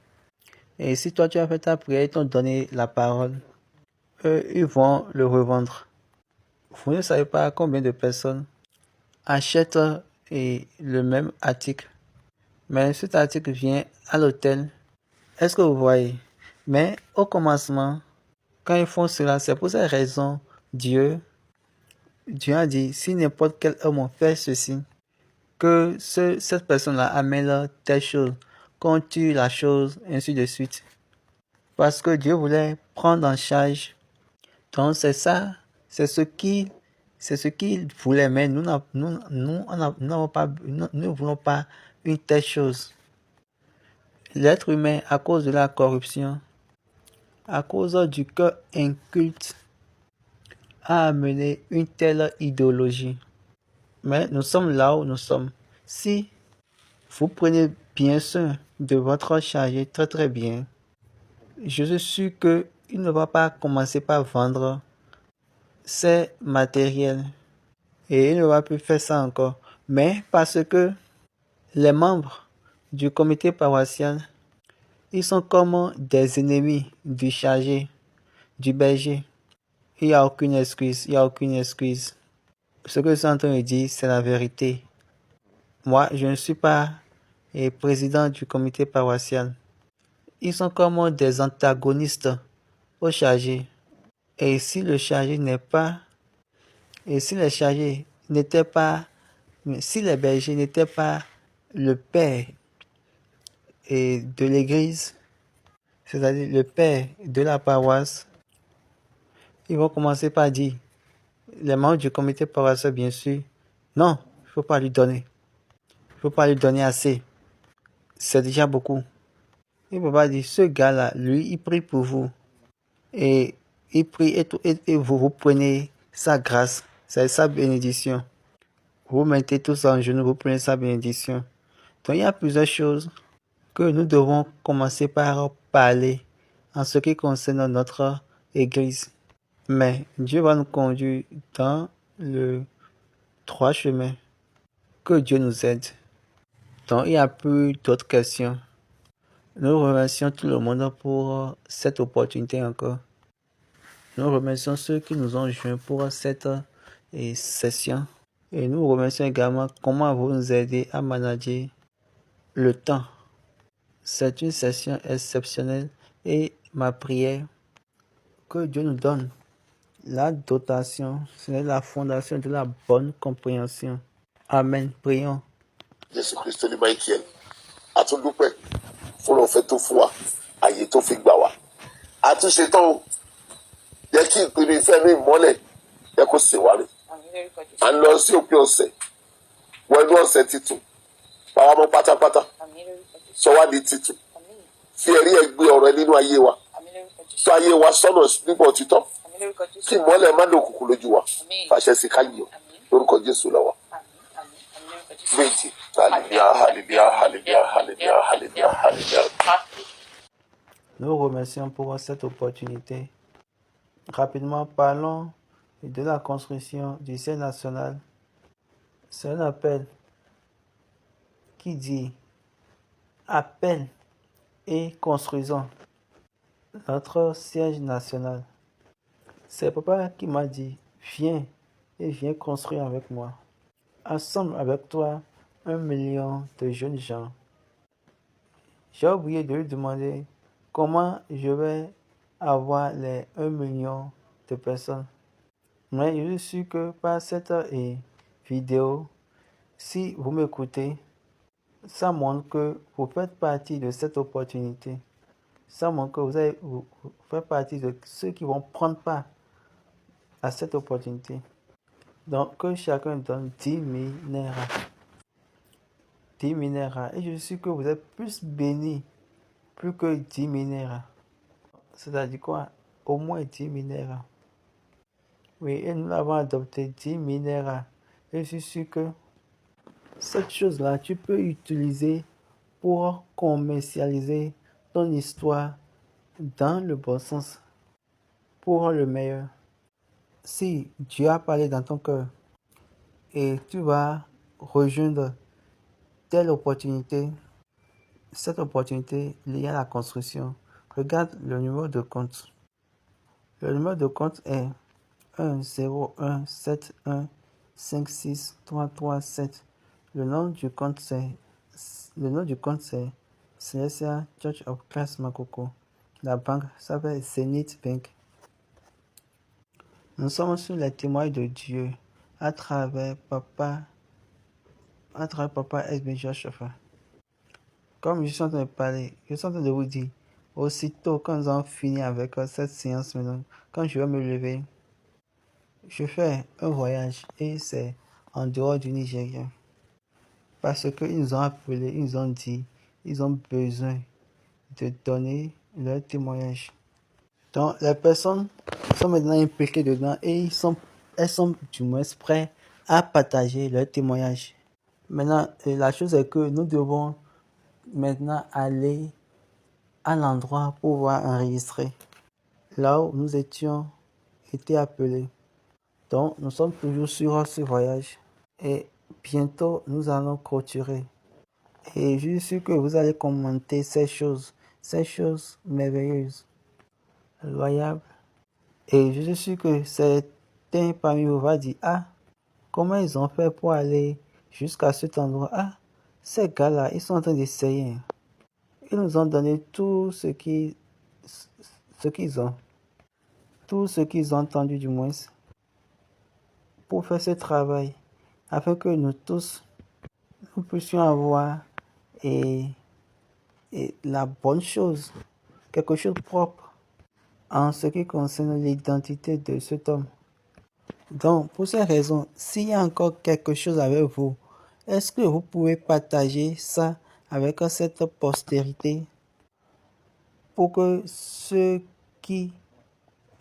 et si toi tu as fait ta prière, ils t'ont donné la parole, eux, ils vont le revendre. Vous ne savez pas combien de personnes achètent le même article. Mais cet article vient à l'hôtel. Est-ce que vous voyez? Mais au commencement, quand ils font cela, c'est pour cette raison, Dieu a dit, si n'importe quel homme fait ceci, que cette personne-là amène telle chose, qu'on tue la chose, ainsi de suite. Parce que Dieu voulait prendre en charge. Donc c'est ça, c'est ce qu'il voulait, mais nous ne voulons pas une telle chose. L'être humain, à cause de la corruption, à cause du cœur inculte, a amené une telle idéologie. Mais nous sommes là où nous sommes. Si vous prenez bien soin de votre chargé très très bien, je suis sûr qu'il ne va pas commencer par vendre ses matériels. Et il ne va plus faire ça encore. Mais parce que les membres du comité paroissial, ils sont comme des ennemis du chargé, du berger. Il n'y a aucune excuse, il n'y a aucune excuse. Ce que je suis en train de dire, c'est la vérité. Moi, je ne suis pas président du comité paroissial. Ils sont comme des antagonistes au chargé. Et si le chargé n'est pas... Et si les chargés n'étaient pas... Si les bergers n'étaient pas le père de l'église, c'est-à-dire le père de la paroisse, ils vont commencer par dire, les membres du comité paroissial, bien sûr, non, il ne faut pas lui donner. Il ne faut pas lui donner assez. C'est déjà beaucoup. Il ne faut pas dire, ce gars-là, lui, il prie pour vous. Et il prie et vous prenez sa grâce, c'est sa bénédiction. Vous mettez tous en genoux, vous prenez sa bénédiction. Donc il y a plusieurs choses que nous devons commencer par parler en ce qui concerne notre Église. Mais Dieu va nous conduire dans le droit chemin. Que Dieu nous aide. Donc il n'y a plus d'autres questions. Nous remercions tout le monde pour cette opportunité encore. Nous remercions ceux qui nous ont joints pour cette session. Et nous remercions également comment vous nous aidez à manager le temps. C'est une session exceptionnelle et ma prière que Dieu nous donne la dotation, c'est la fondation de la bonne compréhension. Amen. Prions. Jésus Christ ní Michael àtúndúpẹ́ fún ọ̀fẹ́ tó fún wa àyè tó fi gbà wá àtúnṣe tán o jẹ́ kí ìpinnu ìfẹ́ ní ìmọ́lẹ̀ jẹ́ kó sì wá rè à ń lọ sí òpin ọ̀sẹ̀ wọ inú ọ̀sẹ̀ titun pàwọn ọmọ pátápátá sọ wá di titun fi ẹ̀rí ẹ̀ gbé ọ̀rọ̀ ẹ nínú ayé wa tó ayé wa sọ́nà nígbà òtítọ́ kí ìmọ́lẹ̀ má lòkùnkùn lójú wa fàṣẹ sí ká yìn ọ́ lórúkọ Jésù lọ́wọ́. 20. Hallelujah, hallelujah, hallelujah, hallelujah, hallelujah, hallelujah. Nous remercions pour cette opportunité. Rapidement, parlons de la construction du ciel national. C'est un appel qui dit appel et construisons notre siège national. C'est papa qui m'a dit viens et viens construire avec moi. Assemble avec toi 1 million de jeunes gens. J'ai oublié de lui demander comment je vais avoir les 1 million de personnes. Mais je suis sûr que par cette vidéo, si vous m'écoutez, ça montre que vous faites partie de cette opportunité. Ça montre que vous faites partie de ceux qui vont prendre part à cette opportunité. Donc, que chacun donne 10 000 naira. 10 000 naira. Et je suis sûr que vous êtes plus bénis, plus que 10 000 naira. C'est-à-dire quoi? Au moins 10 000 naira. Oui, et nous l'avons adopté 10 000 naira. Et je suis sûr que cette chose-là, tu peux utiliser pour commercialiser ton histoire dans le bon sens, pour le meilleur. Si Dieu a parlé dans ton cœur et tu vas rejoindre telle opportunité, cette opportunité liée à la construction, regarde le numéro de compte. Le numéro de compte est 10171563337. Le nom du compte c'est Celestial Church of Christ Makoko. La banque s'appelle Zenith Bank. Nous sommes sur les témoins de Dieu à travers Papa SB Joshua. Comme je suis en train de parler, je suis en train de vous dire, aussitôt quand nous avons fini avec cette séance maintenant, quand je vais me lever, je fais un voyage et c'est en dehors du Nigeria. Parce qu'ils nous ont appelés, ils nous ont dit, ils ont besoin de donner leur témoignage. Donc les personnes sont maintenant impliquées dedans et elles sont du moins prêtes à partager leur témoignage. Maintenant, la chose est que nous devons maintenant aller à l'endroit pour pouvoir enregistrer. Là où nous étions été appelés. Donc, nous sommes toujours sur ce voyage. Et bientôt, nous allons clôturer. Et je suis sûr que vous allez commenter ces choses merveilleuses, loyables. Et je suis sûr que certains parmi vous vont dire, ah, comment ils ont fait pour aller jusqu'à cet endroit? Ah, ces gars-là, ils sont en train d'essayer. Ils nous ont donné tout ce qu'ils ont. Tout ce qu'ils ont entendu du moins. Pour faire ce travail. Afin que nous tous, nous puissions avoir et la bonne chose. Quelque chose de propre. En ce qui concerne l'identité de cet homme. Donc, pour ces raisons, s'il y a encore quelque chose avec vous, est-ce que vous pouvez partager ça avec cette postérité pour que ceux qui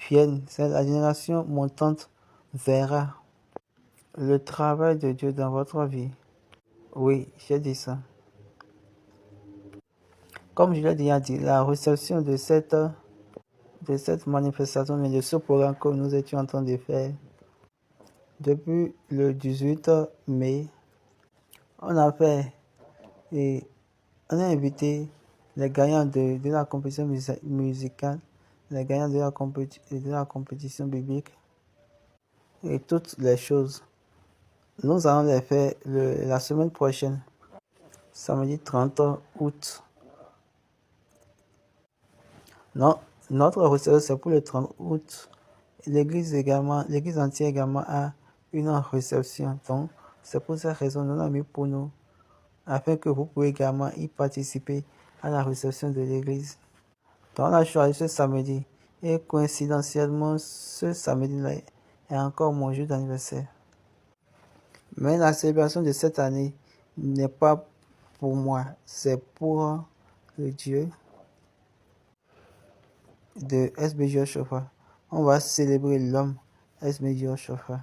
viennent, c'est la génération montante, verra le travail de Dieu dans votre vie. Oui, j'ai dit ça. Comme je l'ai déjà dit, la réception de cette manifestation, mais de ce programme que nous étions en train de faire, depuis le 18 mai, on a invité les gagnants de la compétition musicale, les gagnants de la compétition biblique et toutes les choses. Nous allons les faire la semaine prochaine, samedi 30 août. Non, notre réception c'est pour le 30 août. L'église entière également a une réception. Donc, c'est pour cette raison nous l'avons mis pour nous, afin que vous pouvez également y participer à la réception de l'église. Donc, on a choisi ce samedi. Et coïncidentiellement, ce samedi-là est encore mon jour d'anniversaire. Mais la célébration de cette année n'est pas pour moi, c'est pour le Dieu de SB Joshua. On va célébrer l'homme SB Joshua.